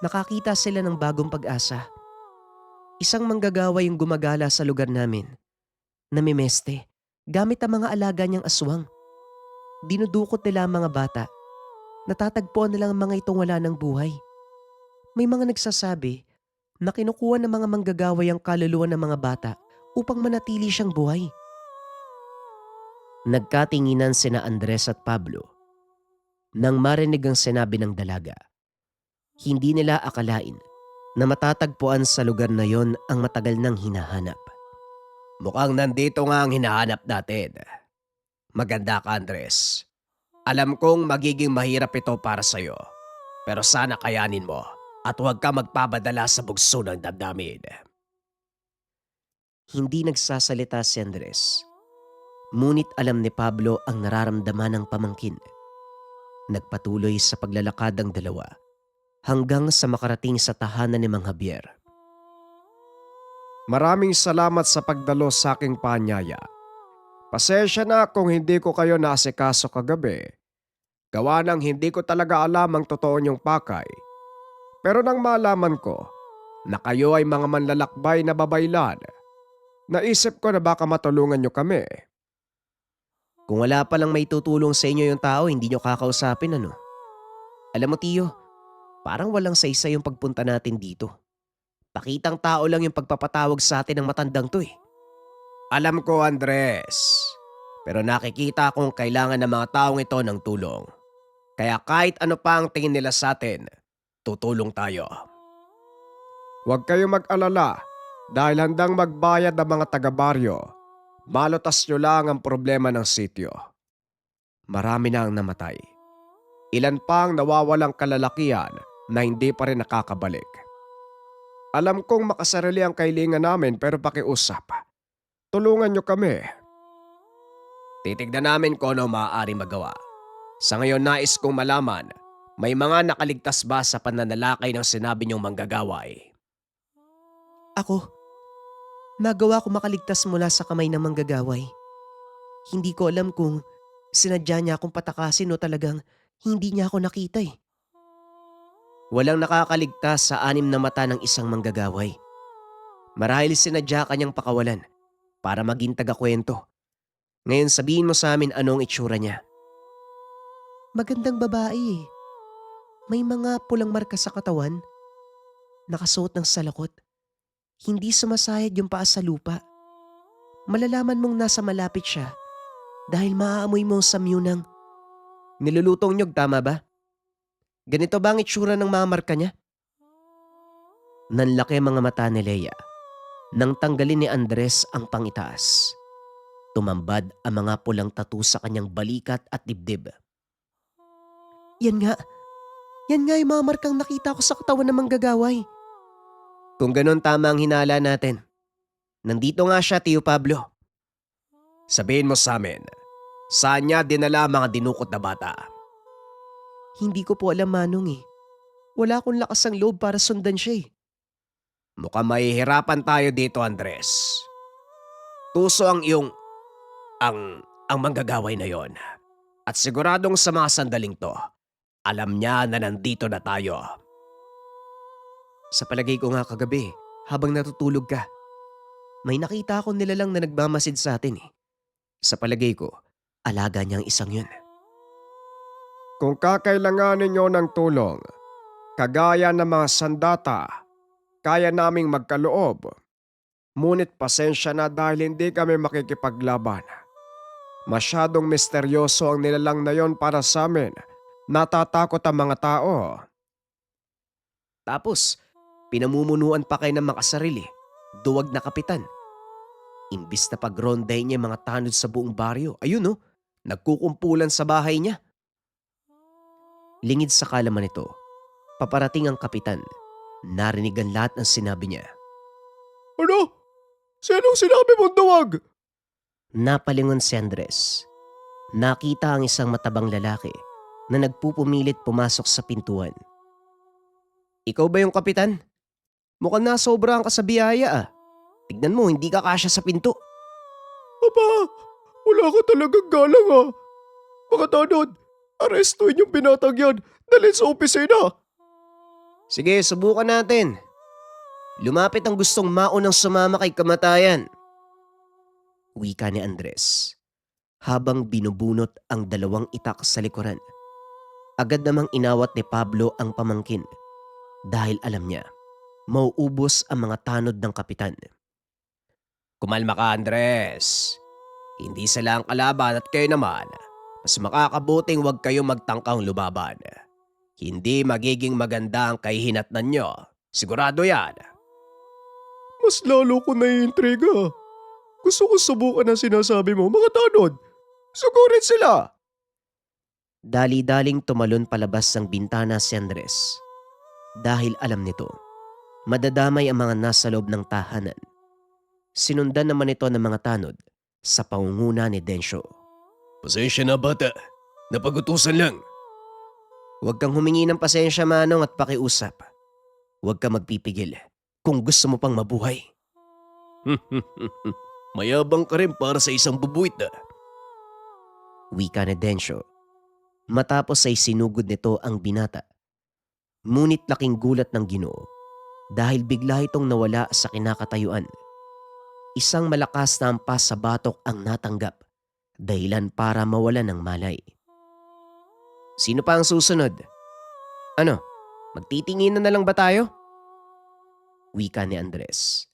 Nakakita sila ng bagong pag-asa. Isang manggagawa yung gumagala sa lugar namin. Namimeste, gamit ang mga alaga niyang aswang. Dinudukot nila ang mga bata. Natatagpuan nila ang mga itong wala ng buhay. May mga nagsasabi na kinukuha ng mga manggagaway ang kaluluwa ng mga bata upang manatili siyang buhay. Nagkatinginan sina Andres at Pablo nang marinig ang sinabi ng dalaga. Hindi nila akalain na matatagpuan sa lugar na yon ang matagal nang hinahanap. Mukhang nandito nga ang hinahanap natin. Maganda ka, Andres. Alam kong magiging mahirap ito para sa'yo. Pero sana kayanin mo at huwag ka magpabadala sa bugso ng damdamin. Hindi nagsasalita si Andres. Ngunit alam ni Pablo ang nararamdaman ng pamangkin. Nagpatuloy sa paglalakad ang dalawa hanggang sa makarating sa tahanan ni Mang Javier. Maraming salamat sa pagdalo sa aking paanyaya. Pasensya na kung hindi ko kayo naasikaso kagabi. Gawa ng hindi ko talaga alam ang totoo niyong pakay. Pero nang malaman ko na kayo ay mga manlalakbay na babaylan, naisip ko na baka matulungan niyo kami. Kung wala palang may tutulong sa inyo yung tao, hindi nyo kakausapin ano. Alam mo Tiyo, parang walang saysay yung pagpunta natin dito. Pakitang tao lang yung pagpapatawag sa atin ng matandang to eh. Alam ko Andres, pero nakikita kong kailangan ng mga taong ito ng tulong. Kaya kahit ano pa ang tingin nila sa atin, tutulong tayo. Huwag kayong mag-alala dahil handang magbayad ang mga taga-baryo. Malutas nyo lang ang problema ng sityo. Marami na ang namatay. Ilan pang nawawalang kalalakihan na hindi pa rin nakakabalik. Alam kong makasarili ang kailangan namin pero pakiusap. Tulungan nyo kami. Titignan namin kung ano maaari magawa. Sa ngayon nais kong malaman, may mga nakaligtas ba sa pananalakay ng sinabi niyong manggagaway? Ako, nagawa ko makaligtas mula sa kamay ng manggagaway. Hindi ko alam kung sinadya niya akong patakasin o talagang hindi niya ako nakita eh. Walang nakakaligtas sa 6 na mata ng isang manggagaway. Marahil sinadya kanyang pakawalan para maging taga-kwento. Ngayon sabihin mo sa amin anong itsura niya. Magandang babae eh. May mga pulang marka sa katawan. Nakasuot ng salakot. Hindi sumasayad yung paa sa lupa. Malalaman mong nasa malapit siya dahil maaamoy mo ang samyo ng Nilulutong niyog, tama ba? Ganito ba ang itsura ng mga marka niya? Nanlaki mga mata ni Leia nang tanggalin ni Andres ang pangitaas. Tumambad ang mga pulang tattoo sa kanyang balikat at dibdib. Yan nga yung mga markang nakita ko sa katawan ng manggagaway. Kung ganun tama ang hinala natin. Nandito nga siya, Tio Pablo. Sabihin mo sa amin, saan niya dinala mga dinukot na bata? Hindi ko po alam, Manong eh. Wala akong lakas ng loob para sundan siya eh. Mukhang mahihirapan tayo dito, Andres. Tuso ang iyong ang manggagaway na yon. At siguradong sa mga sandaling to, alam niya na nandito na tayo. Sa palagay ko nga kagabi, habang natutulog ka, may nakita akong nilalang na nagmamasid sa atin eh. Sa palagay ko, alaga niyang isang yun. Kung kakailanganin niyo ng tulong, kagaya ng mga sandata, kaya naming magkaloob. Ngunit pasensya na dahil hindi kami makikipaglaban. Masyadong misteryoso ang nilalang na yon para sa amin. Natatakot ang mga tao. Tapos, pinamumunuan pa kayo ng makasarili, duwag na kapitan. Imbis na pagronday niya yung mga tanod sa buong baryo, ayun oh, nagkukumpulan sa bahay niya. Lingid sa kalaman nito, paparating ang kapitan. Narinig ang lahat ng sinabi niya. Ano? Sinong sinabi mong duwag? Napalingon si Andres. Nakita ang isang matabang lalaki na nagpupumilit pumasok sa pintuan. Ikaw ba yung kapitan? Mukhang nasobrahan ka sa biyaya ah. Tignan mo, hindi ka kasya sa pinto. Aba, wala ka talagang galang ah. Mga tanod, arestuin yung binatang yan. Dalhin sa opisina. Sige, subukan natin. Lumapit ang gustong maunang sumama kay kamatayan. Wika ni Andres habang binubunot ang dalawang itak sa likuran. Agad namang inawat ni Pablo ang pamangkin dahil alam niya mauubos ang mga tanod ng kapitan. Kumalma ka, Andres. Hindi sila ang kalaban at kayo naman. Mas makakabuting huwag kayong magtangkang lumaban. Hindi magiging maganda ang kahihinatnan nyo. Sigurado yan. Mas lalo ko naiintriga. Gusto ko subukan ang sinasabi mo, mga tanod. Sugurin sila. Dali-daling tumalon palabas ng bintana si Andres. Dahil alam nito, madadamay ang mga nasa loob ng tahanan. Sinundan naman ito ng mga tanod sa pangunguna ni Densyo. Pasensya na bata. Napagutusan lang. Huwag kang humingi ng pasensya, Manong, at pakiusap. Huwag kang magpipigil kung gusto mo pang mabuhay. Mayabang ka rin para sa isang bubuit na. Wika ni Densyo. Matapos ay sinugod nito ang binata. Ngunit laking gulat ng Ginoo dahil bigla itong nawala sa kinakatayuan. Isang malakas na ampas sa batok ang natanggap, dahilan para mawala ng malay. Sino pa ang susunod? Ano, magtitingin na lang ba tayo? Wika ni Andres.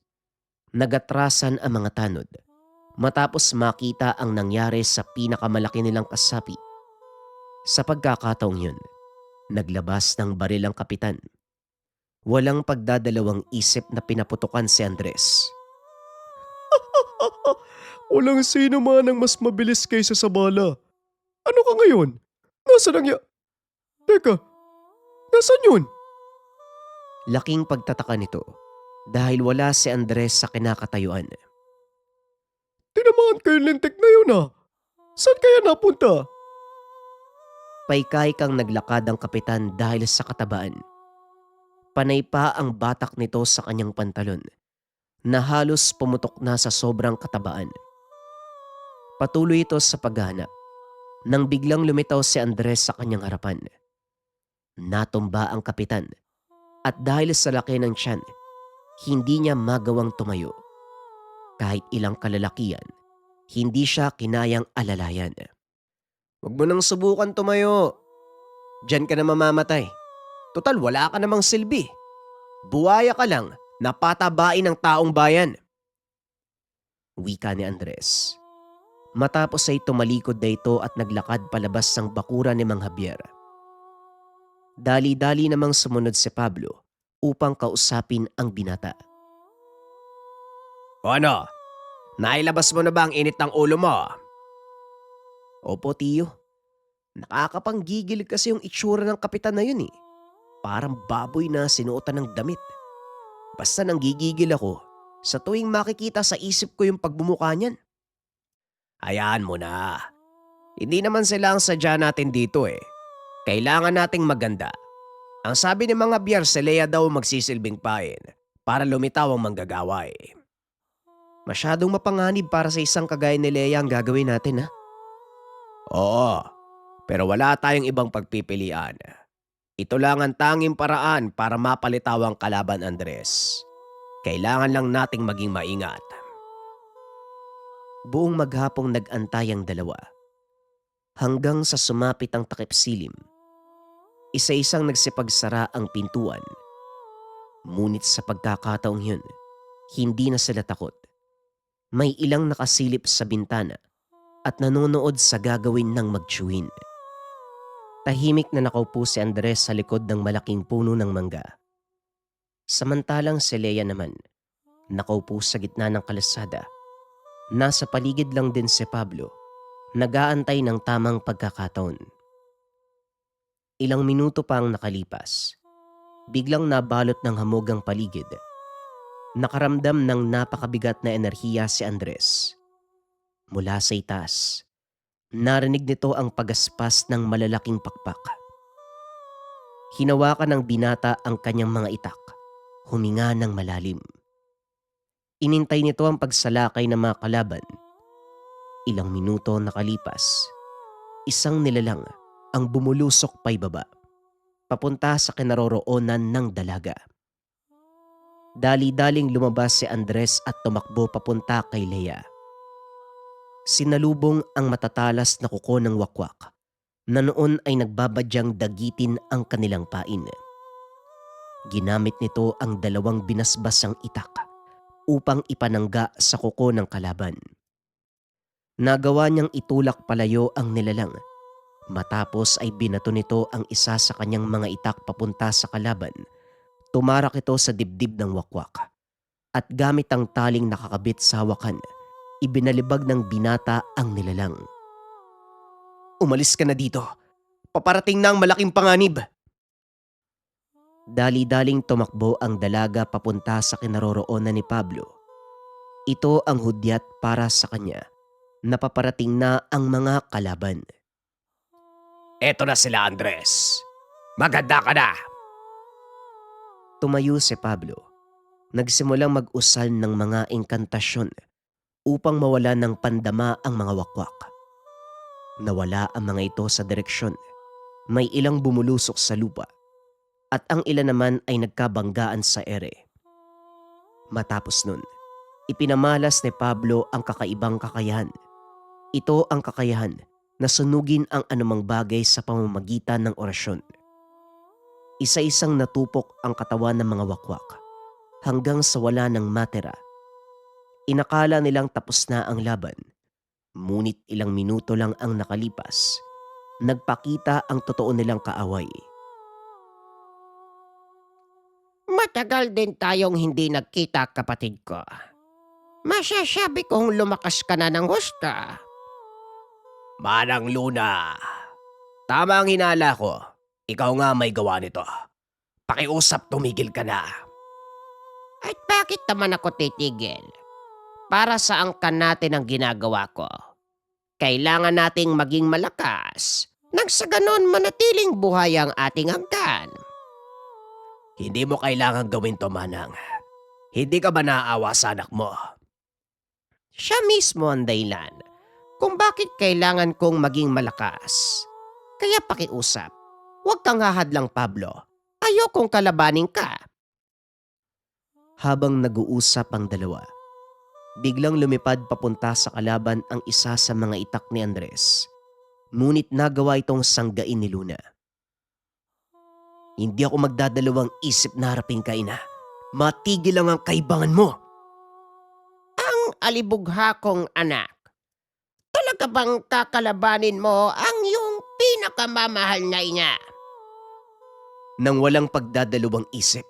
Nagatrasan ang mga tanod matapos makita ang nangyari sa pinakamalaki nilang kasapi. Sa pagkakataong yun, naglabas ng baril ang kapitan. Walang pagdadalawang isip na pinaputukan si Andres. Walang sino man ang mas mabilis kaysa sa bala. Ano ka ngayon? Nasaan ang Teka, nasaan yun? Laking pagtataka nito dahil wala si Andres sa kinakatayuan. Tinamaan kayong lintik na yun ah. Saan kaya napunta? Paykay kang naglakad ang kapitan dahil sa katabaan. Panay pa ang batak nito sa kanyang pantalon na halos pumutok na sa sobrang katabaan. Patuloy ito sa paghahanap nang biglang lumitaw si Andres sa kanyang harapan. Natumba ang kapitan at dahil sa laki ng tiyan, hindi niya magawang tumayo. Kahit ilang kalalakian, hindi siya kinayang alalayan. Huwag mo nang subukan tumayo. Diyan ka na mamamatay. Total, wala ka namang silbi. Buwaya ka lang na patabain ng taong bayan. Wika ni Andres. Matapos ay tumalikod na ito at naglakad palabas ng bakura ni Mang Javier. Dali-dali namang sumunod si Pablo upang kausapin ang binata. O ano? Nailabas mo na ba ang init ng ulo mo? Opo, tiyo. Nakakapanggigil kasi yung itsura ng kapitan na yun eh. Parang baboy na sinuotan ng damit. Basta nanggigigil ako sa tuwing makikita sa isip ko yung pagbumuka niyan. Hayaan mo na. Hindi naman sila ang sadya natin dito eh. Kailangan nating maganda. Ang sabi ni mga biyar, si Lea daw magsisilbing pain para lumitaw ang manggagawa eh. Masyadong mapanganib para sa isang kagaya ni Lea ang gagawin natin ha. Oo, pero wala tayong ibang pagpipilian. Ito lang ang tanging paraan para mapalitaw ang kalaban, Andres. Kailangan lang nating maging maingat. Buong maghapong nag-antay ang dalawa. Hanggang sa sumapit ang takip silim. Isa-isang nagsipagsara ang pintuan. Ngunit sa pagkakataong yun, hindi na sila takot. May ilang nakasilip sa bintana at nanonood sa gagawin ng magtsuhin. Tahimik na nakaupo si Andres sa likod ng malaking puno ng mangga. Samantalang si Lea naman, nakaupo sa gitna ng kalsada. Nasa paligid lang din si Pablo, nag-aantay ng tamang pagkakataon. Ilang minuto pa ang nakalipas. Biglang nabalot ng hamog ang paligid. Nakaramdam ng napakabigat na enerhiya si Andres. Mula sa itaas, narinig nito ang pagaspas ng malalaking pakpak. Hinawakan ng binata ang kanyang mga itak. Huminga ng malalim. Inintay nito ang pagsalakay ng mga kalaban. Ilang minuto nakalipas, isang nilalang ang bumulusok paibaba, papunta sa kinaroroonan ng dalaga. Dali-daling lumabas si Andres at tumakbo papunta kay Lea. Sinalubong ang matatalas na kuko ng wakwak na noon ay nagbabadyang dagitin ang kanilang pain. Ginamit nito ang dalawang binasbasang itak upang ipanangga sa kuko ng kalaban. Nagawa niyang itulak palayo ang nilalang. Matapos ay binato nito ang isa sa kanyang mga itak papunta sa kalaban. Tumarak ito sa dibdib ng wakwak. At gamit ang taling nakakabit sa hawakan, ibinalibag ng binata ang nilalang. Umalis ka na dito. Paparating na ang malaking panganib. Dali-daling tumakbo ang dalaga papunta sa kinaroroonan ni Pablo. Ito ang hudyat para sa kanya. Napaparating na ang mga kalaban. Eto na sila, Andres. Maganda ka na. Tumayo si Pablo. Nagsimulang mag-usal ng mga inkantasyon upang mawala ng pandama ang mga wakwak. Nawala ang mga ito sa direksyon. May ilang bumulusok sa lupa at ang ilan naman ay nagkabanggaan sa ere. Matapos nun, ipinamalas ni Pablo ang kakaibang kakayahan. Ito ang kakayahan na sunugin ang anumang bagay sa pamamagitan ng orasyon. Isa-isang natupok ang katawan ng mga wakwak hanggang sa wala ng matera. Inakala nilang tapos na ang laban, ngunit ilang minuto lang ang nakalipas. Nagpakita ang totoo nilang kaaway. Matagal din tayong hindi nagkita, kapatid ko. Masasabi kong lumakas ka na ng husto. Manang Luna, tama ang hinala ko. Ikaw nga may gawa nito. Pakiusap, tumigil ka na. At bakit naman ako titigil? Para saan ka natin ang ginagawa ko? Kailangan nating maging malakas nang sa ganon manatiling buhay ang ating hanggan. Hindi mo kailangan gawin to, Manang. Hindi ka ba naaawa sa anak mo? Siya mismo ang dahilan kung bakit kailangan kong maging malakas. Kaya pakiusap, huwag kang hahadlang, Pablo. Ayokong kalabanin ka. Habang nag-uusap ang dalawa, biglang lumipad papunta sa kalaban ang isa sa mga itak ni Andres. Ngunit nagawa itong sanggain ni Luna. Hindi ako magdadalawang isip na harapin ka, ina. Matigil lang ang kaibangan mo. Ang alibugha kong anak. Talaga bang kakalabanin mo ang iyong pinakamamahal na ina? Nang walang pagdadalawang isip.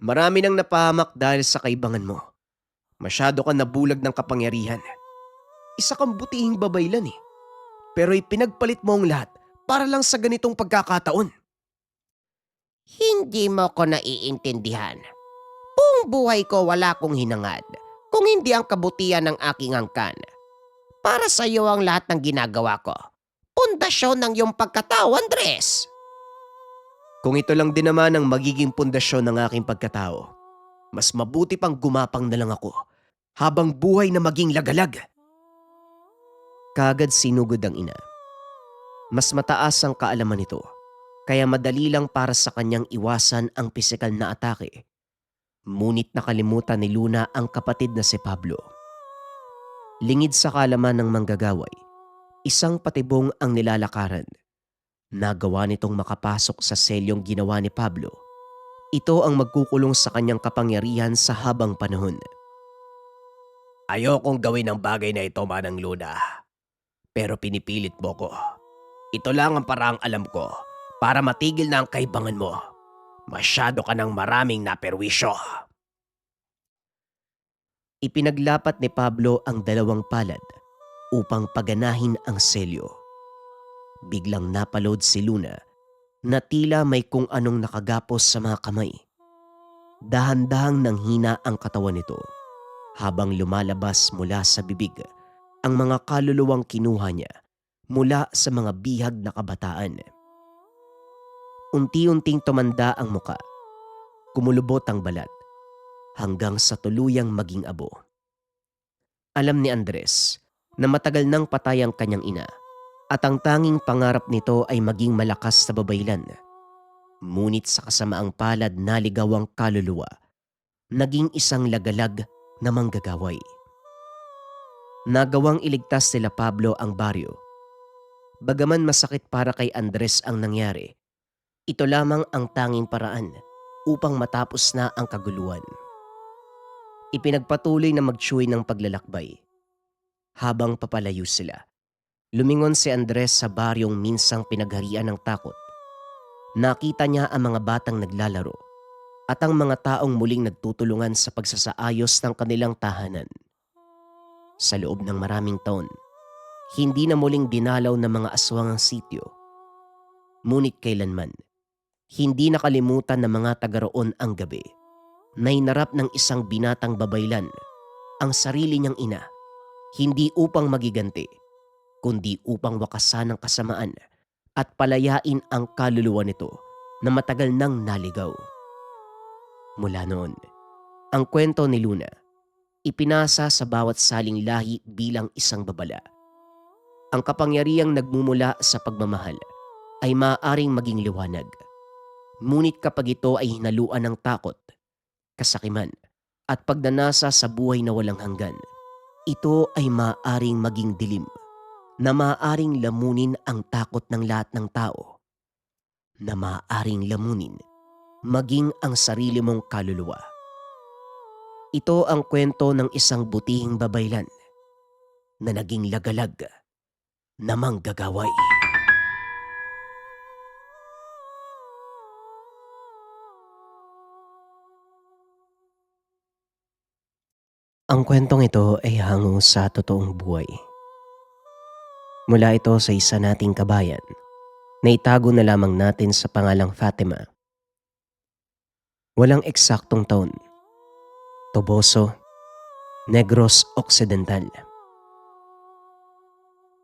Marami nang napahamak dahil sa kaibangan mo. Masyado ka nabulag ng kapangyarihan. Isa kang butihing babaylan eh. Pero ipinagpalit mo ang lahat para lang sa ganitong pagkakataon. Hindi mo ko naiintindihan. Buong buhay ko wala kong hinangad kung hindi ang kabutihan ng aking angkan. Para sa iyo ang lahat ng ginagawa ko. Pundasyon ng iyong pagkatao, Andres. Kung ito lang din naman ang magiging pundasyon ng aking pagkatao, mas mabuti pang gumapang na lang ako habang buhay na maging lagalag. Kaagad sinugod ang ina. Mas mataas ang kaalaman nito, kaya madali lang para sa kanyang iwasan ang pisikal na atake. Ngunit nakalimutan ni Luna ang kapatid na si Pablo. Lingid sa kaalaman ng manggagaway, isang patibong ang nilalakaran. Nagawa nitong makapasok sa selyong ginawa ni Pablo. Ito ang magkukulong sa kanyang kapangyarihan sa habang panahon. Ayokong gawin ang bagay na ito, Manang Luna. Pero pinipilit mo ko. Ito lang ang paraang alam ko para matigil na ang kaibangan mo. Masyado ka ng maraming naperwisyo. Ipinaglapat ni Pablo ang dalawang palad upang paganahin ang selyo. Biglang napalood si Luna na tila may kung anong nakagapos sa mga kamay. Dahan-dahang nanghina ang katawan nito habang lumalabas mula sa bibig ang mga kaluluwang kinuha niya mula sa mga bihag na kabataan. Unti-unting tumanda ang muka, kumulubot ang balat, hanggang sa tuluyang maging abo. Alam ni Andres na matagal nang patay ang kanyang ina at ang tanging pangarap nito ay maging malakas sa babaylan. Ngunit sa kasamaang palad naligaw ang kaluluwa, naging isang lagalag na manggagaway. Nagawang iligtas nila Pablo ang baryo. Bagaman masakit para kay Andres ang nangyari, ito lamang ang tanging paraan upang matapos na ang kaguluhan. Ipinagpatuloy na magtsuy ng paglalakbay. Habang papalayo sila, lumingon si Andres sa baryong minsang pinagharian ng takot. Nakita niya ang mga batang naglalaro at ang mga taong muling nagtutulungan sa pagsasaayos ng kanilang tahanan. Sa loob ng maraming taon, hindi na muling dinalaw ng mga aswang ang sityo. Ngunit kailanman, hindi nakalimutan ng mga taga roon ang gabi na hinarap ng isang binatang babaylan ang sarili niyang ina, hindi upang magiganti, kundi upang wakasan ang kasamaan at palayain ang kaluluwa nito na matagal nang naligaw. Mula noon, ang kwento ni Luna ipinasa sa bawat saling lahi bilang isang babala. Ang kapangyarihang nagmumula sa pagmamahal ay maaaring maging liwanag. Ngunit kapag ito ay hinaluan ng takot, kasakiman at pagdanasa sa buhay na walang hanggan, ito ay maaaring maging dilim na maaaring lamunin ang takot ng lahat ng tao, na maaaring lamunin maging ang sarili mong kaluluwa. Ito ang kwento ng isang butihing babaylan na naging lagalag na manggagaway. Ang kwentong ito ay hango sa totoong buhay. Mula ito sa isa nating kabayan na itago na lamang natin sa pangalang Fatima. Walang eksaktong taon. Toboso, Negros Occidental.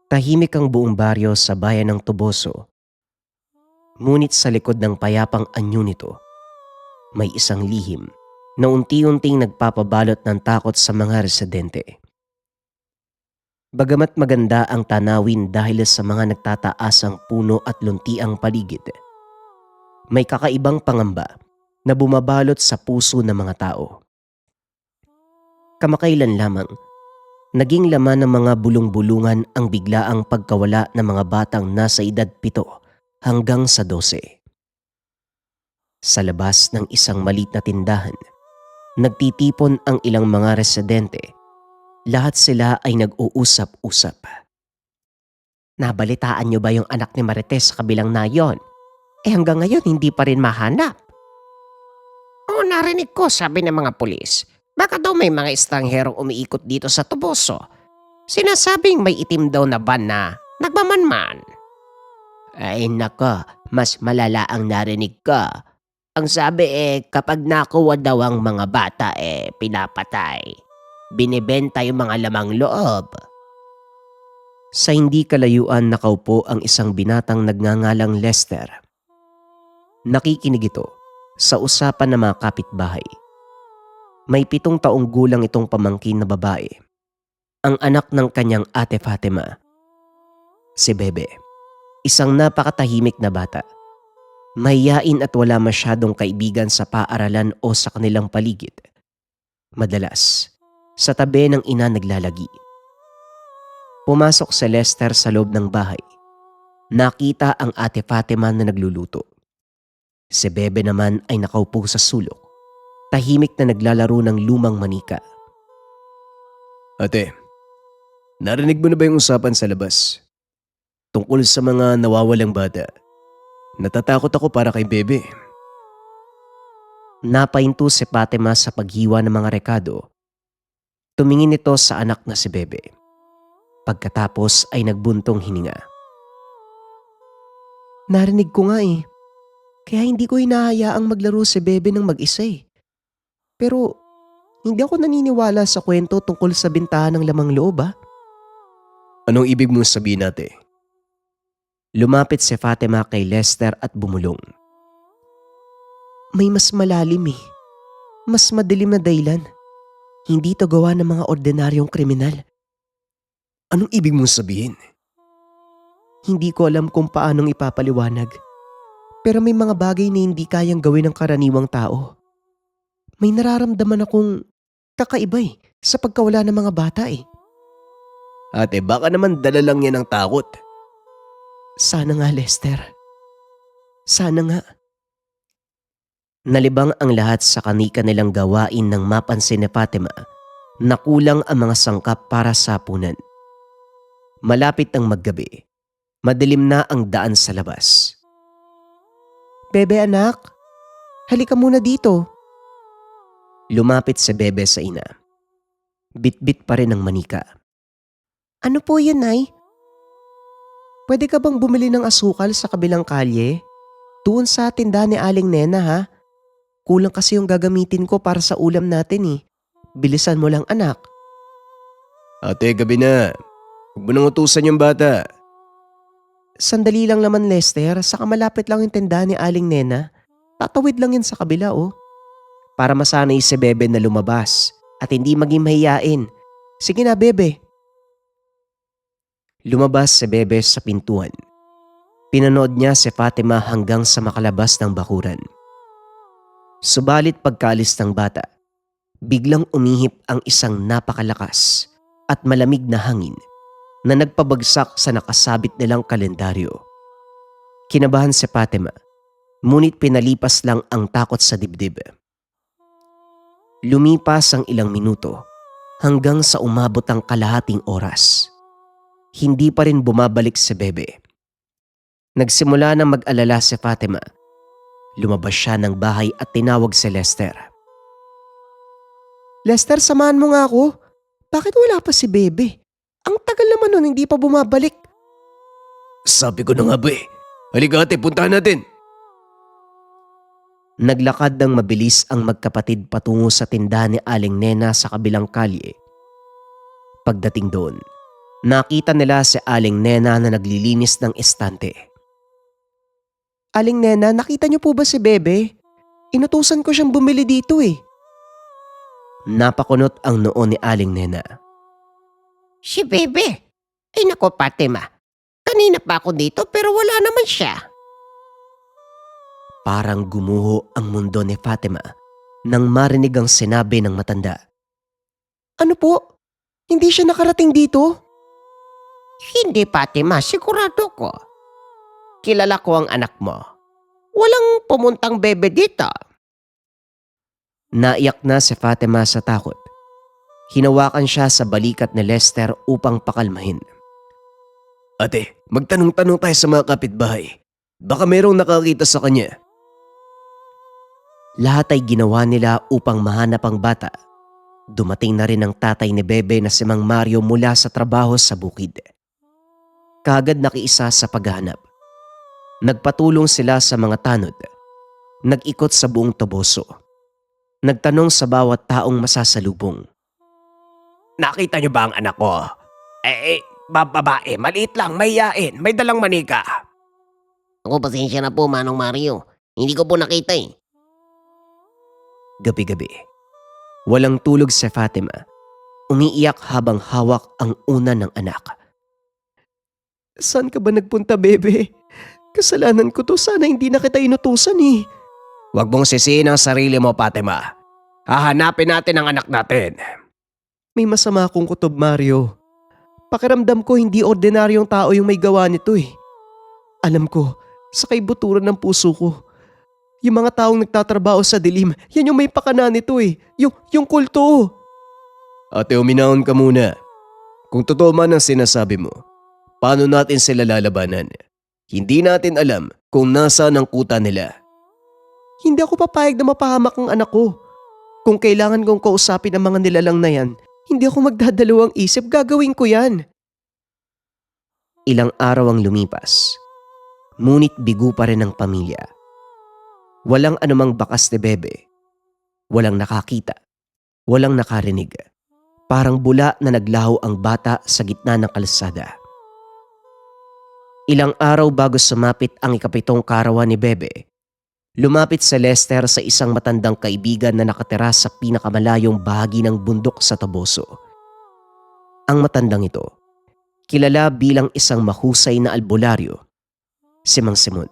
Tahimik ang buong baryo sa bayan ng Toboso. Ngunit sa likod ng payapang anyo nito, may isang lihim na unti-unting nagpapabalot ng takot sa mga residente. Bagamat maganda ang tanawin dahil sa mga nagtataasang puno at luntiang paligid, may kakaibang pangamba na bumabalot sa puso ng mga tao. Kamakailan lamang, naging laman ng mga bulong-bulungan ang biglaang pagkawala ng mga batang nasa edad 7 hanggang sa 12. Sa labas ng isang maliit na tindahan, nagtitipon ang ilang mga residente. Lahat sila ay nag-uusap-usap. Nabalitaan niyo ba yung anak ni Marites sa kabilang nayon? Hanggang ngayon hindi pa rin mahanap. Oo, narinig ko, sabi ng mga pulis. Baka daw may mga estrangerong umiikot dito sa Toboso. Sinasabing may itim daw na van na nagmamanman. Ay nako, mas malala ang narinig ko. Ang sabi kapag nakuha daw ang mga bata pinapatay. Binibenta yung mga lamang loob. Sa hindi kalayuan nakaupo ang isang binatang nagngangalang Lester. Nakikinig ito sa usapan ng mga kapitbahay. May 7 taong gulang itong pamangkin na babae. Ang anak ng kanyang ate Fatima. Si Bebe. Isang napakatahimik na bata. Mahiyain at wala masyadong kaibigan sa paaralan o sa kanilang paligid. Madalas, sa tabi ng ina naglalagi. Pumasok si Lester sa loob ng bahay. Nakita ang ate Fatima na nagluluto. Si Bebe naman ay nakaupo sa sulok. Tahimik na naglalaro ng lumang manika. Ate, narinig mo na ba yung usapan sa labas? Tungkol sa mga nawawalang bata. Natatakot ako para kay Bebe. Napahinto si Fatima sa paghiwa ng mga rekado. Tumingin ito sa anak na si Bebe. Pagkatapos ay nagbuntong hininga. Narinig ko nga eh. Kaya hindi ko hinahayaang maglaro si Bebe ng mag-isa eh. Pero hindi ako naniniwala sa kwento tungkol sa bintahan ng lamang loob ah. Anong ibig mong sabihin natin? Lumapit si Fatima kay Lester at bumulong. May mas malalim eh. Mas madilim na dahilan. Hindi to gawa ng mga ordinaryong kriminal. Anong ibig mong sabihin? Hindi ko alam kung paanong ipapaliwanag. Pero may mga bagay na hindi kayang gawin ng karaniwang tao. May nararamdaman akong kakaiba eh sa pagkawala ng mga bata eh. Ate, baka naman dala lang yan ng takot. Sana nga, Lester. Sana nga. Nalibang ang lahat sa kanika nilang gawain nang mapansin ni Fatima na kulang ang mga sangkap para sa hapunan. Malapit ang maggabi. Madilim na ang daan sa labas. Bebe anak, halika muna dito. Lumapit si Bebe sa ina. Bitbit pa rin ang manika. Ano po yun, Nay? Pwede ka bang bumili ng asukal sa kabilang kalye? Doon sa tindahan ni Aling Nena ha? Kulang kasi yung gagamitin ko para sa ulam natin eh. Bilisan mo lang anak. Ate, gabi na. Huwag mo nang utusan yung bata. Sandali lang naman Lester, saka malapit lang yung tindahan ni Aling Nena. Tatawid lang yan sa kabila oh. Para masanay si Bebe na lumabas at hindi maging mahiyain. Sige na Bebe. Lumabas si Bebe sa pintuan. Pinanood niya si Fatima hanggang sa makalabas ng bakuran. Subalit pagkaalis ng bata, biglang umihip ang isang napakalakas at malamig na hangin na nagpabagsak sa nakasabit nilang kalendaryo. Kinabahan si Fatima, ngunit pinalipas lang ang takot sa dibdib. Lumipas ang ilang minuto hanggang sa umabot ang kalahating oras. Hindi pa rin bumabalik si Bebe. Nagsimula na mag-alala si Fatima. Lumabas siya ng bahay at tinawag si Lester. Lester, samahan mo nga ako. Bakit wala pa si Bebe? Ang tagal naman nun hindi pa bumabalik. Sabi ko na nga ba eh. Halika ate, puntahan natin. Naglakad ng mabilis ang magkapatid patungo sa tindahan ni Aling Nena sa kabilang kalye. Pagdating doon, nakita nila si Aling Nena na naglilinis ng estante. Aling Nena, nakita niyo po ba si Bebe? Inutusan ko siyang bumili dito eh. Napakunot ang noo ni Aling Nena. Si Bebe. Ay nako Fatima. Kanina pa ako dito pero wala naman siya. Parang gumuho ang mundo ni Fatima nang marinig ang sinabi ng matanda. Ano po? Hindi siya nakarating dito? Hindi Fatima, sigurado ko. Kilala ko ang anak mo. Walang pumuntang Bebe dito. Naiyak na si Fatima sa takot. Hinawakan siya sa balikat ni Lester upang pakalmahin. Ate, magtanong-tanong tayo sa mga kapitbahay. Baka merong nakakita sa kanya. Lahat ay ginawa nila upang mahanap ang bata. Dumating na rin ang tatay ni Bebe na si Mang Mario mula sa trabaho sa bukid. Kaagad nakiisa sa paghahanap. Nagpatulong sila sa mga tanod. Nag-ikot sa buong Toboso. Nagtanong sa bawat taong masasalubong. Nakita niyo ba ang anak ko? Babae, maliit lang, mahiyain, may dalang manika. Ako, pasensya na po, Manong Mario. Hindi ko po nakita eh. Gabi-gabi. Walang tulog si Fatima. Umiiyak habang hawak ang una ng anak. Saan ka ba nagpunta, bebe? Kasalanan ko to, sana hindi na kita inutusan eh. Huwag mong sisihin ang sarili mo, Fatima. Hahanapin natin ang anak natin. May masama akong kutob, Mario. Pakiramdam ko hindi ordinaryong tao yung may gawa nito eh. Alam ko, sa kaibuturan ng puso ko. Yung mga taong nagtatrabaho sa dilim, yan yung may pakana nito eh. Yung kulto. Ate, uminahon ka muna. Kung totoo man ang sinasabi mo, paano natin sila lalabanan? Hindi natin alam kung nasaan ang kuta nila. Hindi ako papayag na mapahamak ang anak ko. Kung kailangan kong kausapin ang mga nilalang na yan, hindi ako magdadalawang isip, gagawin ko yan. Ilang araw ang lumipas. Ngunit bigo pa rin ang pamilya. Walang anumang bakas ni Bebe. Walang nakakita. Walang nakarinig. Parang bula na naglaho ang bata sa gitna ng kalsada. Ilang araw bago sumapit ang ikapitong karawan ni Bebe, lumapit si Lester sa isang matandang kaibigan na nakatira sa pinakamalayong bahagi ng bundok sa Toboso. Ang matandang ito, kilala bilang isang mahusay na albularyo, si Mang Simon.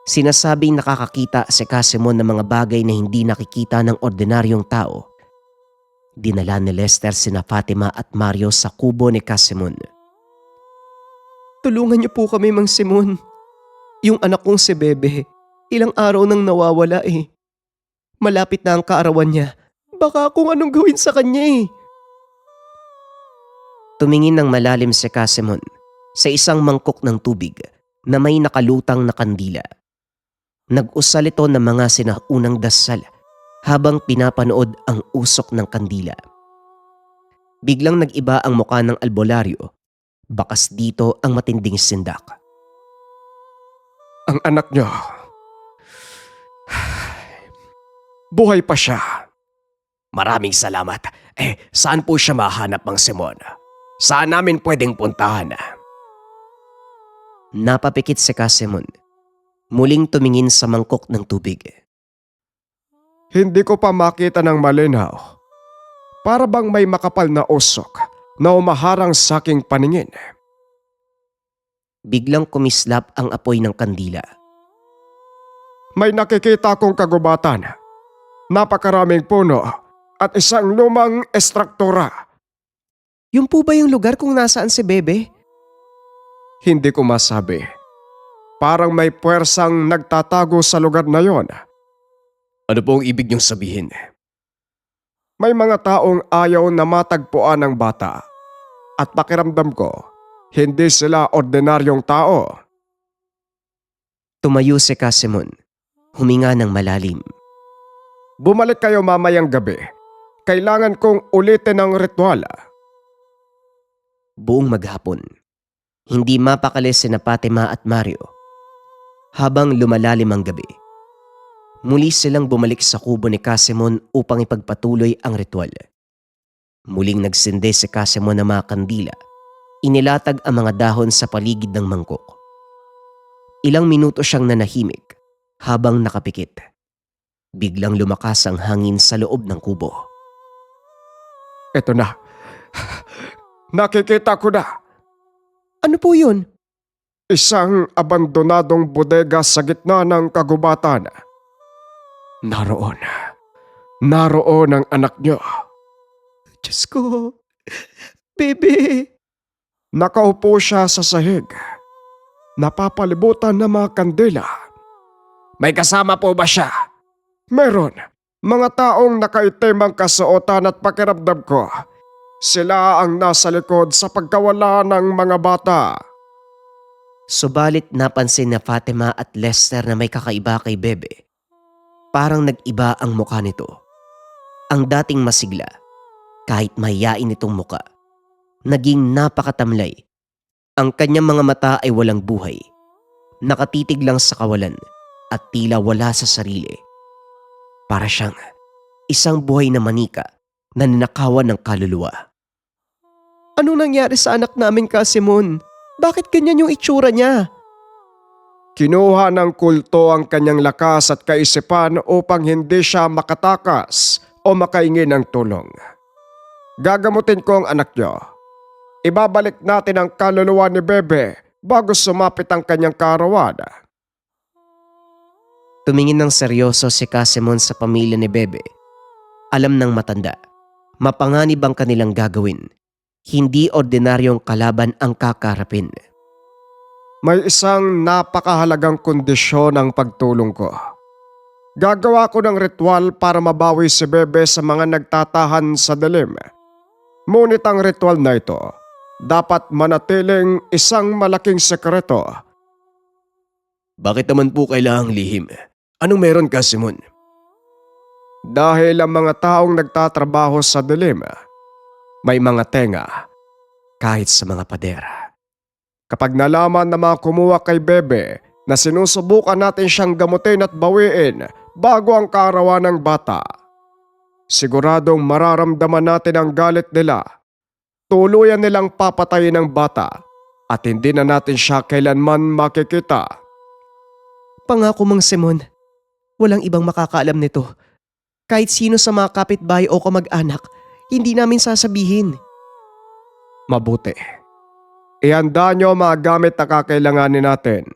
Sinasabing nakakakita si Casimon ng mga bagay na hindi nakikita ng ordinaryong tao. Dinala ni Lester sina Fatima at Mario sa kubo ni Casimon. Tulungan niyo po kami, Mang Simon. Yung anak kong si Bebe, ilang araw nang nawawala eh. Malapit na ang kaarawan niya. Baka kung anong gawin sa kanya eh. Tumingin ng malalim si Casimon sa isang mangkok ng tubig na may nakalutang na kandila. Nag-usal ito ng mga sinaunang dasal habang pinapanood ang usok ng kandila. Biglang nag-iba ang mukha ng albularyo. Bakas dito ang matinding sindak. Ang anak niyo. Buhay pa siya. Maraming salamat. Saan po siya mahanap, Mang Simon? Saan namin pwedeng puntahan? Napapikit si Casimon. Muling tumingin sa mangkok ng tubig. Hindi ko pa makita ng malinaw. Para bang may makapal na usok na umaharang sa aking paningin. Biglang kumislap ang apoy ng kandila. May nakikita akong kagubatan. Napakaraming puno at isang lumang estruktura. Yung po ba yung lugar kung nasaan si Bebe? Hindi ko masabi. Parang may puwersang nagtatago sa lugar na yon. Ano po ang ibig niyong sabihin? May mga taong ayaw na matagpuan ng bata. At pakiramdam ko, hindi sila ordinaryong tao. Tumayo si Casimon. Huminga ng malalim. Bumalik kayo mamayang gabi. Kailangan kong ulitin ang ritual. Buong maghapon. Hindi mapakali sina Fatima at Mario. Habang lumalalim ang gabi, muli silang bumalik sa kubo ni Casimon upang ipagpatuloy ang ritual. Muling nagsindi si Casimon ng mga kandila. Inilatag ang mga dahon sa paligid ng mangkok. Ilang minuto siyang nanahimik habang nakapikit. Biglang lumakas ang hangin sa loob ng kubo. Ito na. Nakikita ko na. Ano po yun? Isang abandonadong bodega sa gitna ng kagubatan. Naroon. Naroon ang anak niyo. Diyos ko. Bebe. Nakaupo siya sa sahig. Napapalibutan ng mga kandila. May kasama po ba siya? Meron. Mga taong nakaitim ang kasuotan at pakiramdam ko. Sila ang nasa likod sa pagkawala ng mga bata. Subalit napansin na Fatima at Lester na may kakaiba kay Bebe. Parang nag-iba ang mukha nito. Ang dating masigla, kahit mahiyain itong muka, naging napakatamlay. Ang kanyang mga mata ay walang buhay. Nakatitig lang sa kawalan at tila wala sa sarili. Para siyang isang buhay na manika na ninakawan ng kaluluwa. Anong nangyari sa anak namin, Casimon? Bakit ganyan yung itsura niya? Kinuha ng kulto ang kanyang lakas at kaisipan upang hindi siya makatakas o makaingin ng tulong. Gagamutin ko ang anak niyo. Ibabalik natin ang kaluluwa ni Bebe bago sumapit ang kanyang kaarawan. Tumingin ng seryoso si Casimon sa pamilya ni Bebe. Alam ng matanda, mapanganib ang kanilang gagawin. Hindi ordinaryong kalaban ang kakarapin. May isang napakahalagang kondisyon ang pagtulong ko. Gagawa ko ng ritual para mabawi si Bebe sa mga nagtatahan sa dilim. Ngunit ang ritual na ito dapat manatiling isang malaking sekreto. Bakit naman po kailangang lihim? Anong meron, Casimon? Dahil ang mga taong nagtatrabaho sa dilim, may mga tenga kahit sa mga pader. Kapag nalaman na mga kumuha kay Bebe na sinusubukan natin siyang gamutin at bawiin bago ang kaarawan ng bata, siguradong mararamdaman natin ang galit nila. Tuluyan nilang papatayin ang bata at hindi na natin siya kailanman makikita. Pangako, Mang Simon, walang ibang makakaalam nito. Kahit sino sa mga kapitbahay o kamag-anak, hindi namin sasabihin. Mabuti. Ihanda niyo ang mga gamit na kakailanganin natin.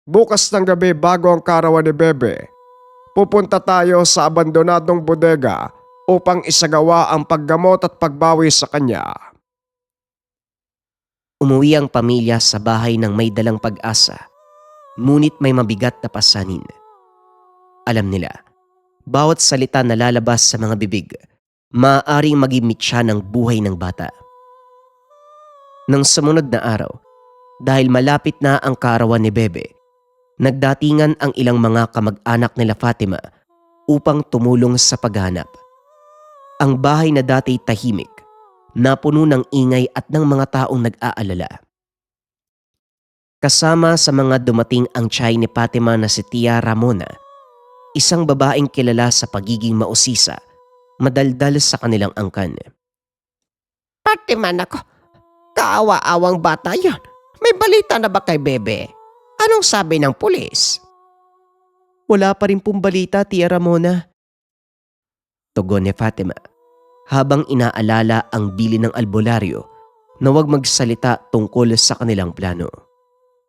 Bukas ng gabi bago ang kaarawan ni Bebe, pupunta tayo sa abandonadong bodega upang isagawa ang paggamot at pagbawi sa kanya. Umuwi ang pamilya sa bahay ng may dalang pag-asa, ngunit may mabigat na pasanin. Alam nila, bawat salita na lalabas sa mga bibig, maaaring maging mitya ng buhay ng bata. Nang sumunod na araw, dahil malapit na ang kaarawan ni Bebe, nagdatingan ang ilang mga kamag-anak nila Fatima upang tumulong sa paghanap. Ang bahay na dati tahimik, napuno ng ingay at ng mga taong nag-aalala. Kasama sa mga dumating ang tiyay ni Fatima na si Tia Ramona, isang babaeng kilala sa pagiging mausisa, madaldal sa kanilang angkan. Fatima, nako, kaawa-awang bata yon. May balita na ba kay Bebe? Anong sabi ng pulis? Wala pa rin pong balita, Tia Ramona. Tugon ni Fatima, habang inaalala ang bili ng albularyo na huwag magsalita tungkol sa kanilang plano.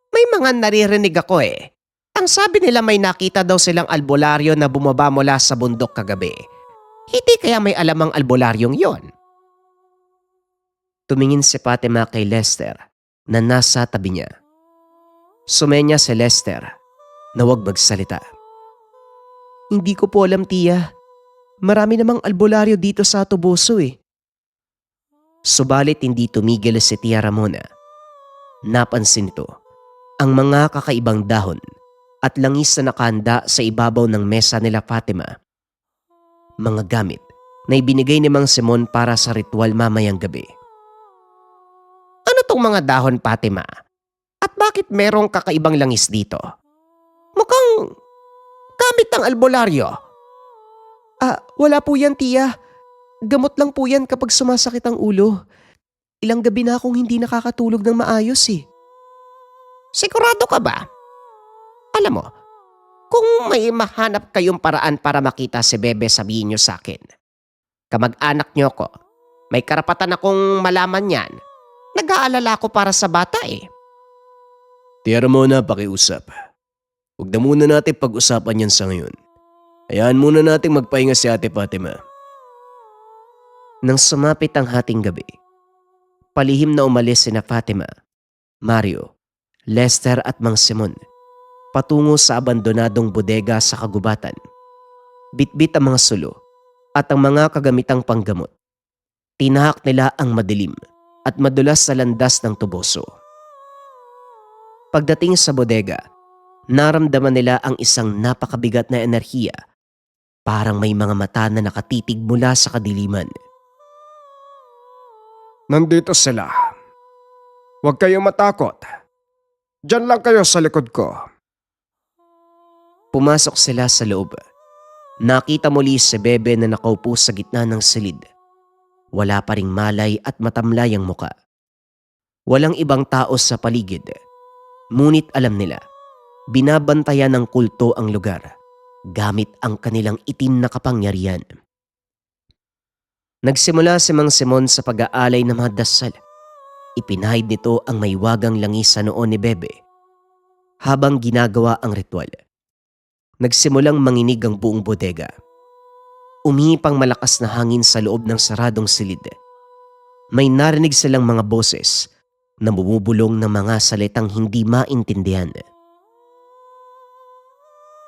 May mga naririnig ako eh. Ang sabi nila may nakita daw silang albularyo na bumaba mula sa bundok kagabi. Hindi kaya may alam ang albularyong yon? Tumingin si Fatima kay Lester na nasa tabi niya. Sumenya si Lester na huwag magsalita. Hindi ko po alam, Tia. Marami namang albularyo dito sa Toboso eh. Subalit hindi tumigil si Tia Ramona. Napansin nito ang mga kakaibang dahon at langis na nakahanda sa ibabaw ng mesa nila Fatima. Mga gamit na ibinigay ni Mang Simon para sa ritual mamayang gabi. Ano tong mga dahon, Fatima? At bakit merong kakaibang langis dito? Mukhang gamit ng albularyo. Wala po yan, Tia. Gamot lang po yan kapag sumasakit ang ulo. Ilang gabi na akong hindi nakakatulog ng maayos eh. Sigurado ka ba? Alam mo, kung may mahanap kayong paraan para makita si Bebe, sabihin niyo sa akin. Kamag-anak niyo ko. May karapatan akong malaman yan. Nag-aalala ko para sa bata eh. Tia Ramona, pakiusap. Huwag na muna natin pag-usapan yan sa ngayon. Hayaan muna nating magpahinga si Ate Fatima. Nang sumapit ang hating gabi, palihim na umalis sina Fatima, Mario, Lester at Mang Simon patungo sa abandonadong bodega sa kagubatan. Bitbit ang mga sulo at ang mga kagamitang panggamot. Tinahak nila ang madilim at madulas sa landas ng Toboso. Pagdating sa bodega, naramdaman nila ang isang napakabigat na enerhiya. Parang may mga mata na nakatitig mula sa kadiliman. Nandito sila. Huwag kayong matakot. Diyan lang kayo sa likod ko. pumasok sila sa loob, nakita muli si Bebe na nakaupo sa gitna ng silid. Wala pa ring malay at matamlay ang muka. Walang ibang tao sa paligid. Ngunit alam nila, binabantayan ng kulto ang lugar gamit ang kanilang itim na kapangyarihan. Nagsimula si Mang Simon sa pag-aalay ng mga dasal. Ipinahid nito ang maywagang langis sa noon ni Bebe. Habang ginagawa ang ritual, nagsimulang manginig ang buong bodega. Umihipang malakas na hangin sa loob ng saradong silid. May narinig silang mga boses na bumubulong ng mga salitang hindi maintindihan.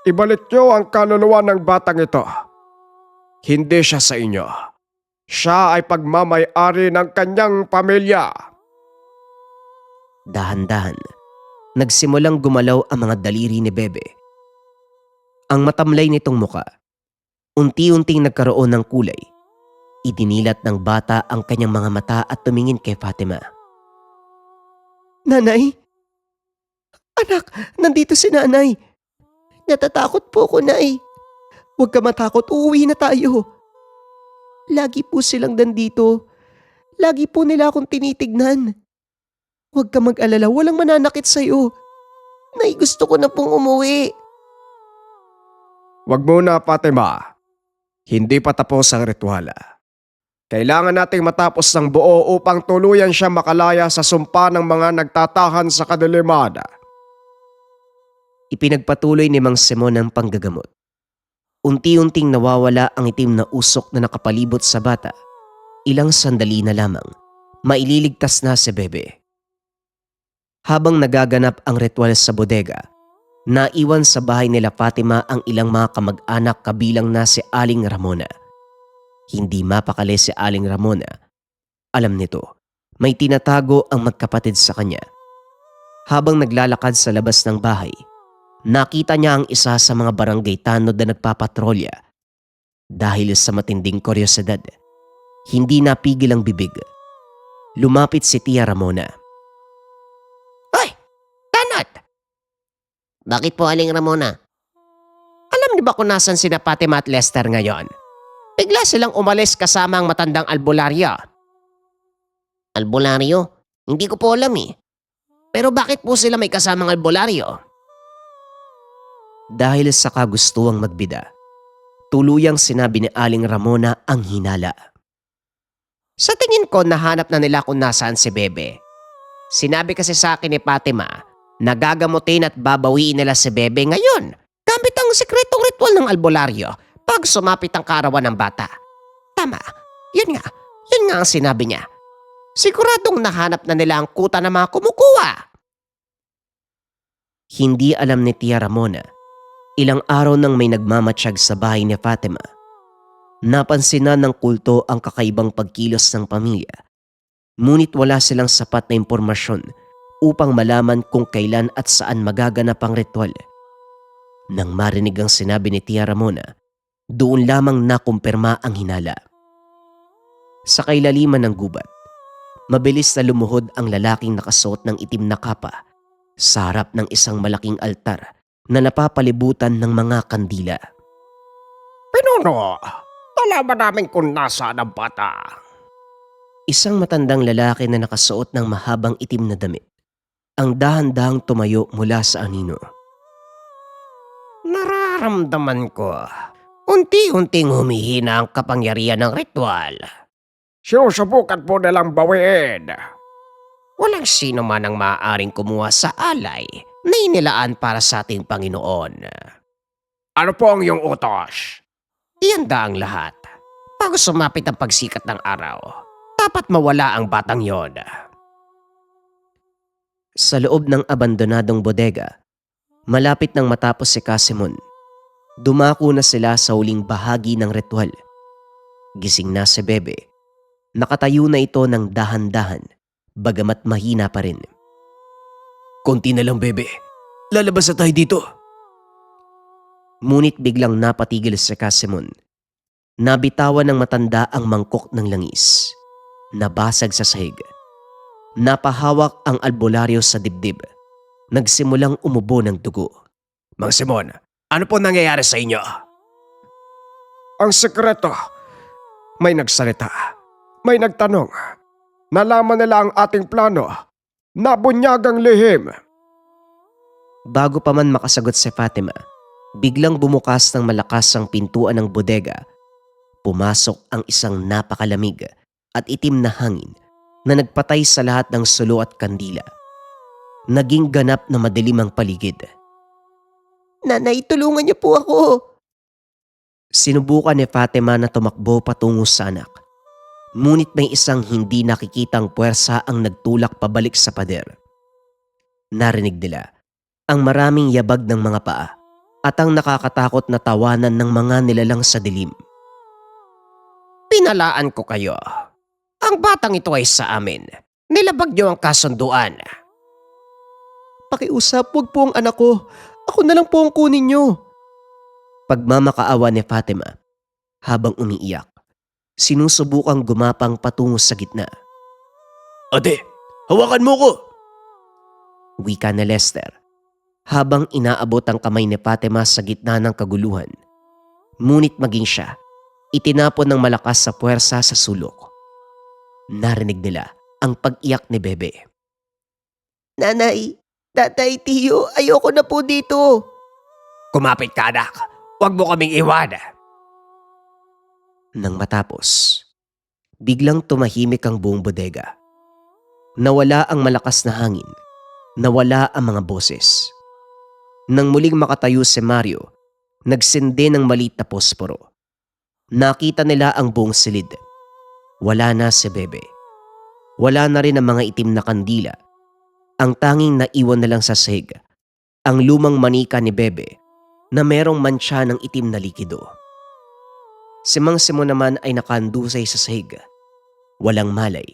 Ibalik niyo ang kaluluwa ng batang ito. Hindi siya sa inyo. Siya ay pagmamay-ari ng kanyang pamilya. Dahan-dahan, nagsimulang gumalaw ang mga daliri ni Bebe. Ang matamlay nitong muka, unti-unting nagkaroon ng kulay. Idinilat ng bata ang kanyang mga mata at tumingin kay Fatima. Nanay? Anak, nandito si nanay. Natatakot po ko, Nay. Huwag ka matakot, uuwi na tayo. Lagi po silang nandito. Lagi po nila akong tinitignan. Huwag ka mag-alala, walang mananakit sa'yo. Nay, gusto ko na pong umuwi. Wag muna, Fatima. Hindi pa tapos ang ritual. Kailangan nating matapos ng buo upang tuluyan siya makalaya sa sumpa ng mga nagtatahan sa kadiliman. Ipinagpatuloy ni Mang Simon ang panggagamot. Unti-unting nawawala ang itim na usok na nakapalibot sa bata. Ilang sandali na lamang, maililigtas na si Bebe. Habang nagaganap ang ritual sa bodega, naiwan sa bahay nila Fatima ang ilang mga kamag-anak kabilang na si Aling Ramona. Hindi mapakali si Aling Ramona. Alam nito, may tinatago ang magkapatid sa kanya. Habang naglalakad sa labas ng bahay, nakita niya ang isa sa mga barangay tanod na nagpapatrolya. Dahil sa matinding kuryosidad, hindi napigil ang bibig. Lumapit si Tia Ramona. Hoy! Tanod! Bakit po, Aling Ramona? Alam niyo ba kung nasan sina Fatima at Lester ngayon? Bigla silang umalis kasama ang matandang albularyo. Albularyo? Hindi ko po alam eh. Pero bakit po sila may kasamang albularyo? Dahil sa kagustuhang magbida, tuluyang sinabi ni Aling Ramona ang hinala. Sa tingin ko, nahanap na nila kung nasaan si Bebe. Sinabi kasi sa akin ni Fatima na gagamutin at babawiin nila si Bebe ngayon gamit ang sikretong ritual ng albularyo pag sumapit ang kaarawan ng bata. Tama, yun nga ang sinabi niya. Siguradong nahanap na nila ang kuta na mga kumukuha. Hindi alam ni Tia Ramona, ilang araw nang may nagmamatsyag sa bahay ni Fatima. Napansin na ng kulto ang kakaibang pagkilos ng pamilya. Ngunit wala silang sapat na impormasyon upang malaman kung kailan at saan magaganap ang ritual. Nang marinig ang sinabi ni Tia Ramona, doon lamang nakumpirma ang hinala. Sa kailaliman ng gubat, mabilis na lumuhod ang lalaking nakasuot ng itim na kapa sa harap ng isang malaking altar na napapalibutan ng mga kandila. Pinuno, nalaman namin kung nasaan ang bata. Isang matandang lalaki na nakasuot ng mahabang itim na damit ang dahan-dahang tumayo mula sa anino. Nararamdaman ko, unti-unting humihina ang kapangyarihan ng ritual. Sinusubukan po nilang bawiin. Walang sino man ang maaaring kumuha sa alay na inilaan para sa ating Panginoon. Ano po ang iyong utos? Ihanda ang lahat. Bago sumapit ang pagsikat ng araw, dapat mawala ang batang yon. Sa loob ng abandonadong bodega, malapit nang matapos si Casimon, dumako na sila sa huling bahagi ng ritual. Gising na si Bebe. Nakatayo na ito ng dahan-dahan, bagamat mahina pa rin. Konti na lang, Bebe. Lalabas na tayo dito. Ngunit biglang napatigil si Casimon. Nabitawan ng matanda ang mangkok ng langis. Nabasag sa sahig. Napahawak ang albularyo sa dibdib. Nagsimulang umubo ng dugo. Mang Simon, Ano po nangyayari sa inyo? Ang sekreto. May nagsalita. May nagtanong. Nalaman nila ang ating plano. Nabunyagang lihim. Bago pa man makasagot si Fatima, biglang bumukas ng malakas ang pintuan ng bodega. Pumasok ang isang napakalamig at itim na hangin na nagpatay sa lahat ng sulo at kandila. Naging ganap na madilim ang paligid. Nanay, tulungan niyo po ako. Sinubukan ni Fatima na tumakbo patungo sa anak. Ngunit may isang hindi nakikitang puwersa ang nagtulak pabalik sa pader. Narinig nila ang maraming yabag ng mga paa at ang nakakatakot na tawanan ng mga nilalang sa dilim. Pinalaan ko kayo. Ang batang ito ay sa amin. Nilabag niyo ang kasunduan. Pakiusap, wag po ang anak ko. Ako na lang po ang kunin niyo. Pagmamakaawa ni Fatima, habang umiiyak, sinusubukang gumapang patungo sa gitna. Ate, hawakan mo ko! Wika ni Lester, habang inaabot ang kamay ni Fatima sa gitna ng kaguluhan. Ngunit maging siya, itinapon ng malakas sa puwersa sa sulok. Narinig nila ang pag-iyak ni Bebe. Nanay, tatay, tiyo, ayoko na po dito. Kumapit ka, anak. Huwag mo kaming iwan. Nang matapos, biglang tumahimik ang buong bodega. Nawala ang malakas na hangin. Nawala ang mga boses. Nang muling makatayo si Mario, nagsindi ng maliit na posporo. Nakita nila ang buong silid. Wala na si Bebe. Wala na rin ang mga itim na kandila. Ang tanging naiwan na lang sa sahig, ang lumang manika ni Bebe na merong mantsa ng itim na likido. Si Mang Simon naman ay nakandusay sa sahig. Walang malay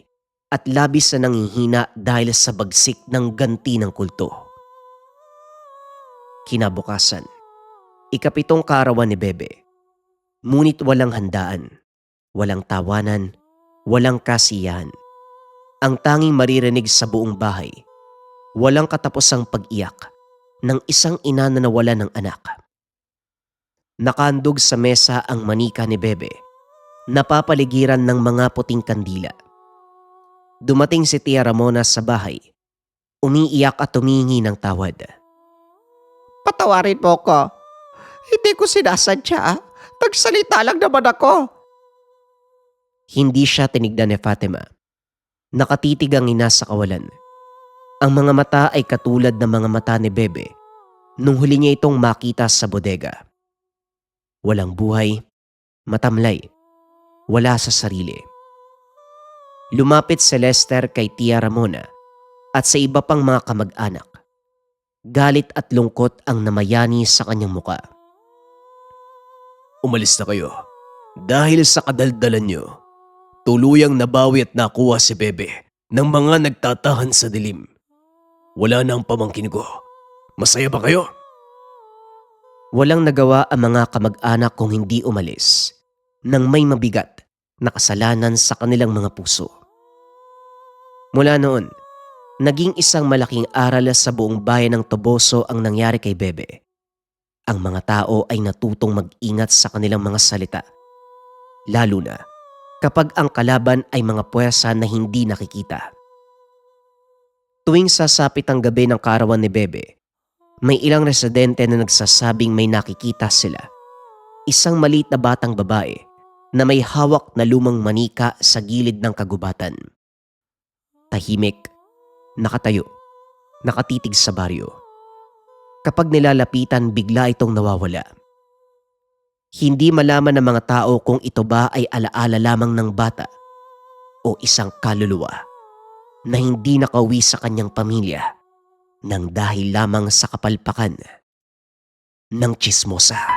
at labis na nanghihina dahil sa bagsik ng ganti ng kulto. Kinabukasan, ikapitong kaarawan ni Bebe. Ngunit walang handaan, walang tawanan, walang kasiyahan. Ang tanging maririnig sa buong bahay, walang katapusang pag-iyak ng isang ina na nawala ng anak. Nakandog sa mesa ang manika ni Bebe, napapaligiran ng mga puting kandila. Dumating si Tia Ramona sa bahay, umiiyak at tumingi ng tawad. Patawarin mo ko. Hindi ko sinasadya. Nagsalita lang naman ako. Hindi siya tinignan ni Fatima. Nakatitig ang ina sa kawalan. Ang mga mata ay katulad ng mga mata ni Bebe nung huli niya itong makita sa bodega. Walang buhay, matamlay, wala sa sarili. Lumapit si Lester kay Tia Ramona at sa iba pang mga kamag-anak. Galit at lungkot ang namayani sa kanyang muka. Umalis na kayo. Dahil sa kadaldalan nyo, tuluyang nabawi at nakuha si Bebe ng mga nagtatahan sa dilim. Wala na ang pamangkin ko. Masaya ba kayo? Walang nagawa ang mga kamag-anak kung hindi umalis nang may mabigat na kasalanan sa kanilang mga puso. Mula noon, naging isang malaking aral sa buong bayan ng Toboso ang nangyari kay Bebe. Ang mga tao ay natutong mag-ingat sa kanilang mga salita, lalo na kapag ang kalaban ay mga puwersa na hindi nakikita. Tuwing sasapit ang gabi ng kaarawan ni Bebe, may ilang residente na nagsasabing may nakikita sila. Isang maliit na batang babae na may hawak na lumang manika sa gilid ng kagubatan. Tahimik, nakatayo, nakatitig sa baryo. Kapag nilalapitan, bigla itong nawawala. Hindi malaman ng mga tao kung ito ba ay alaala lamang ng bata o isang kaluluwa na hindi nakauwi sa kanyang pamilya nang dahil lamang sa kapalpakan ng tsismosa.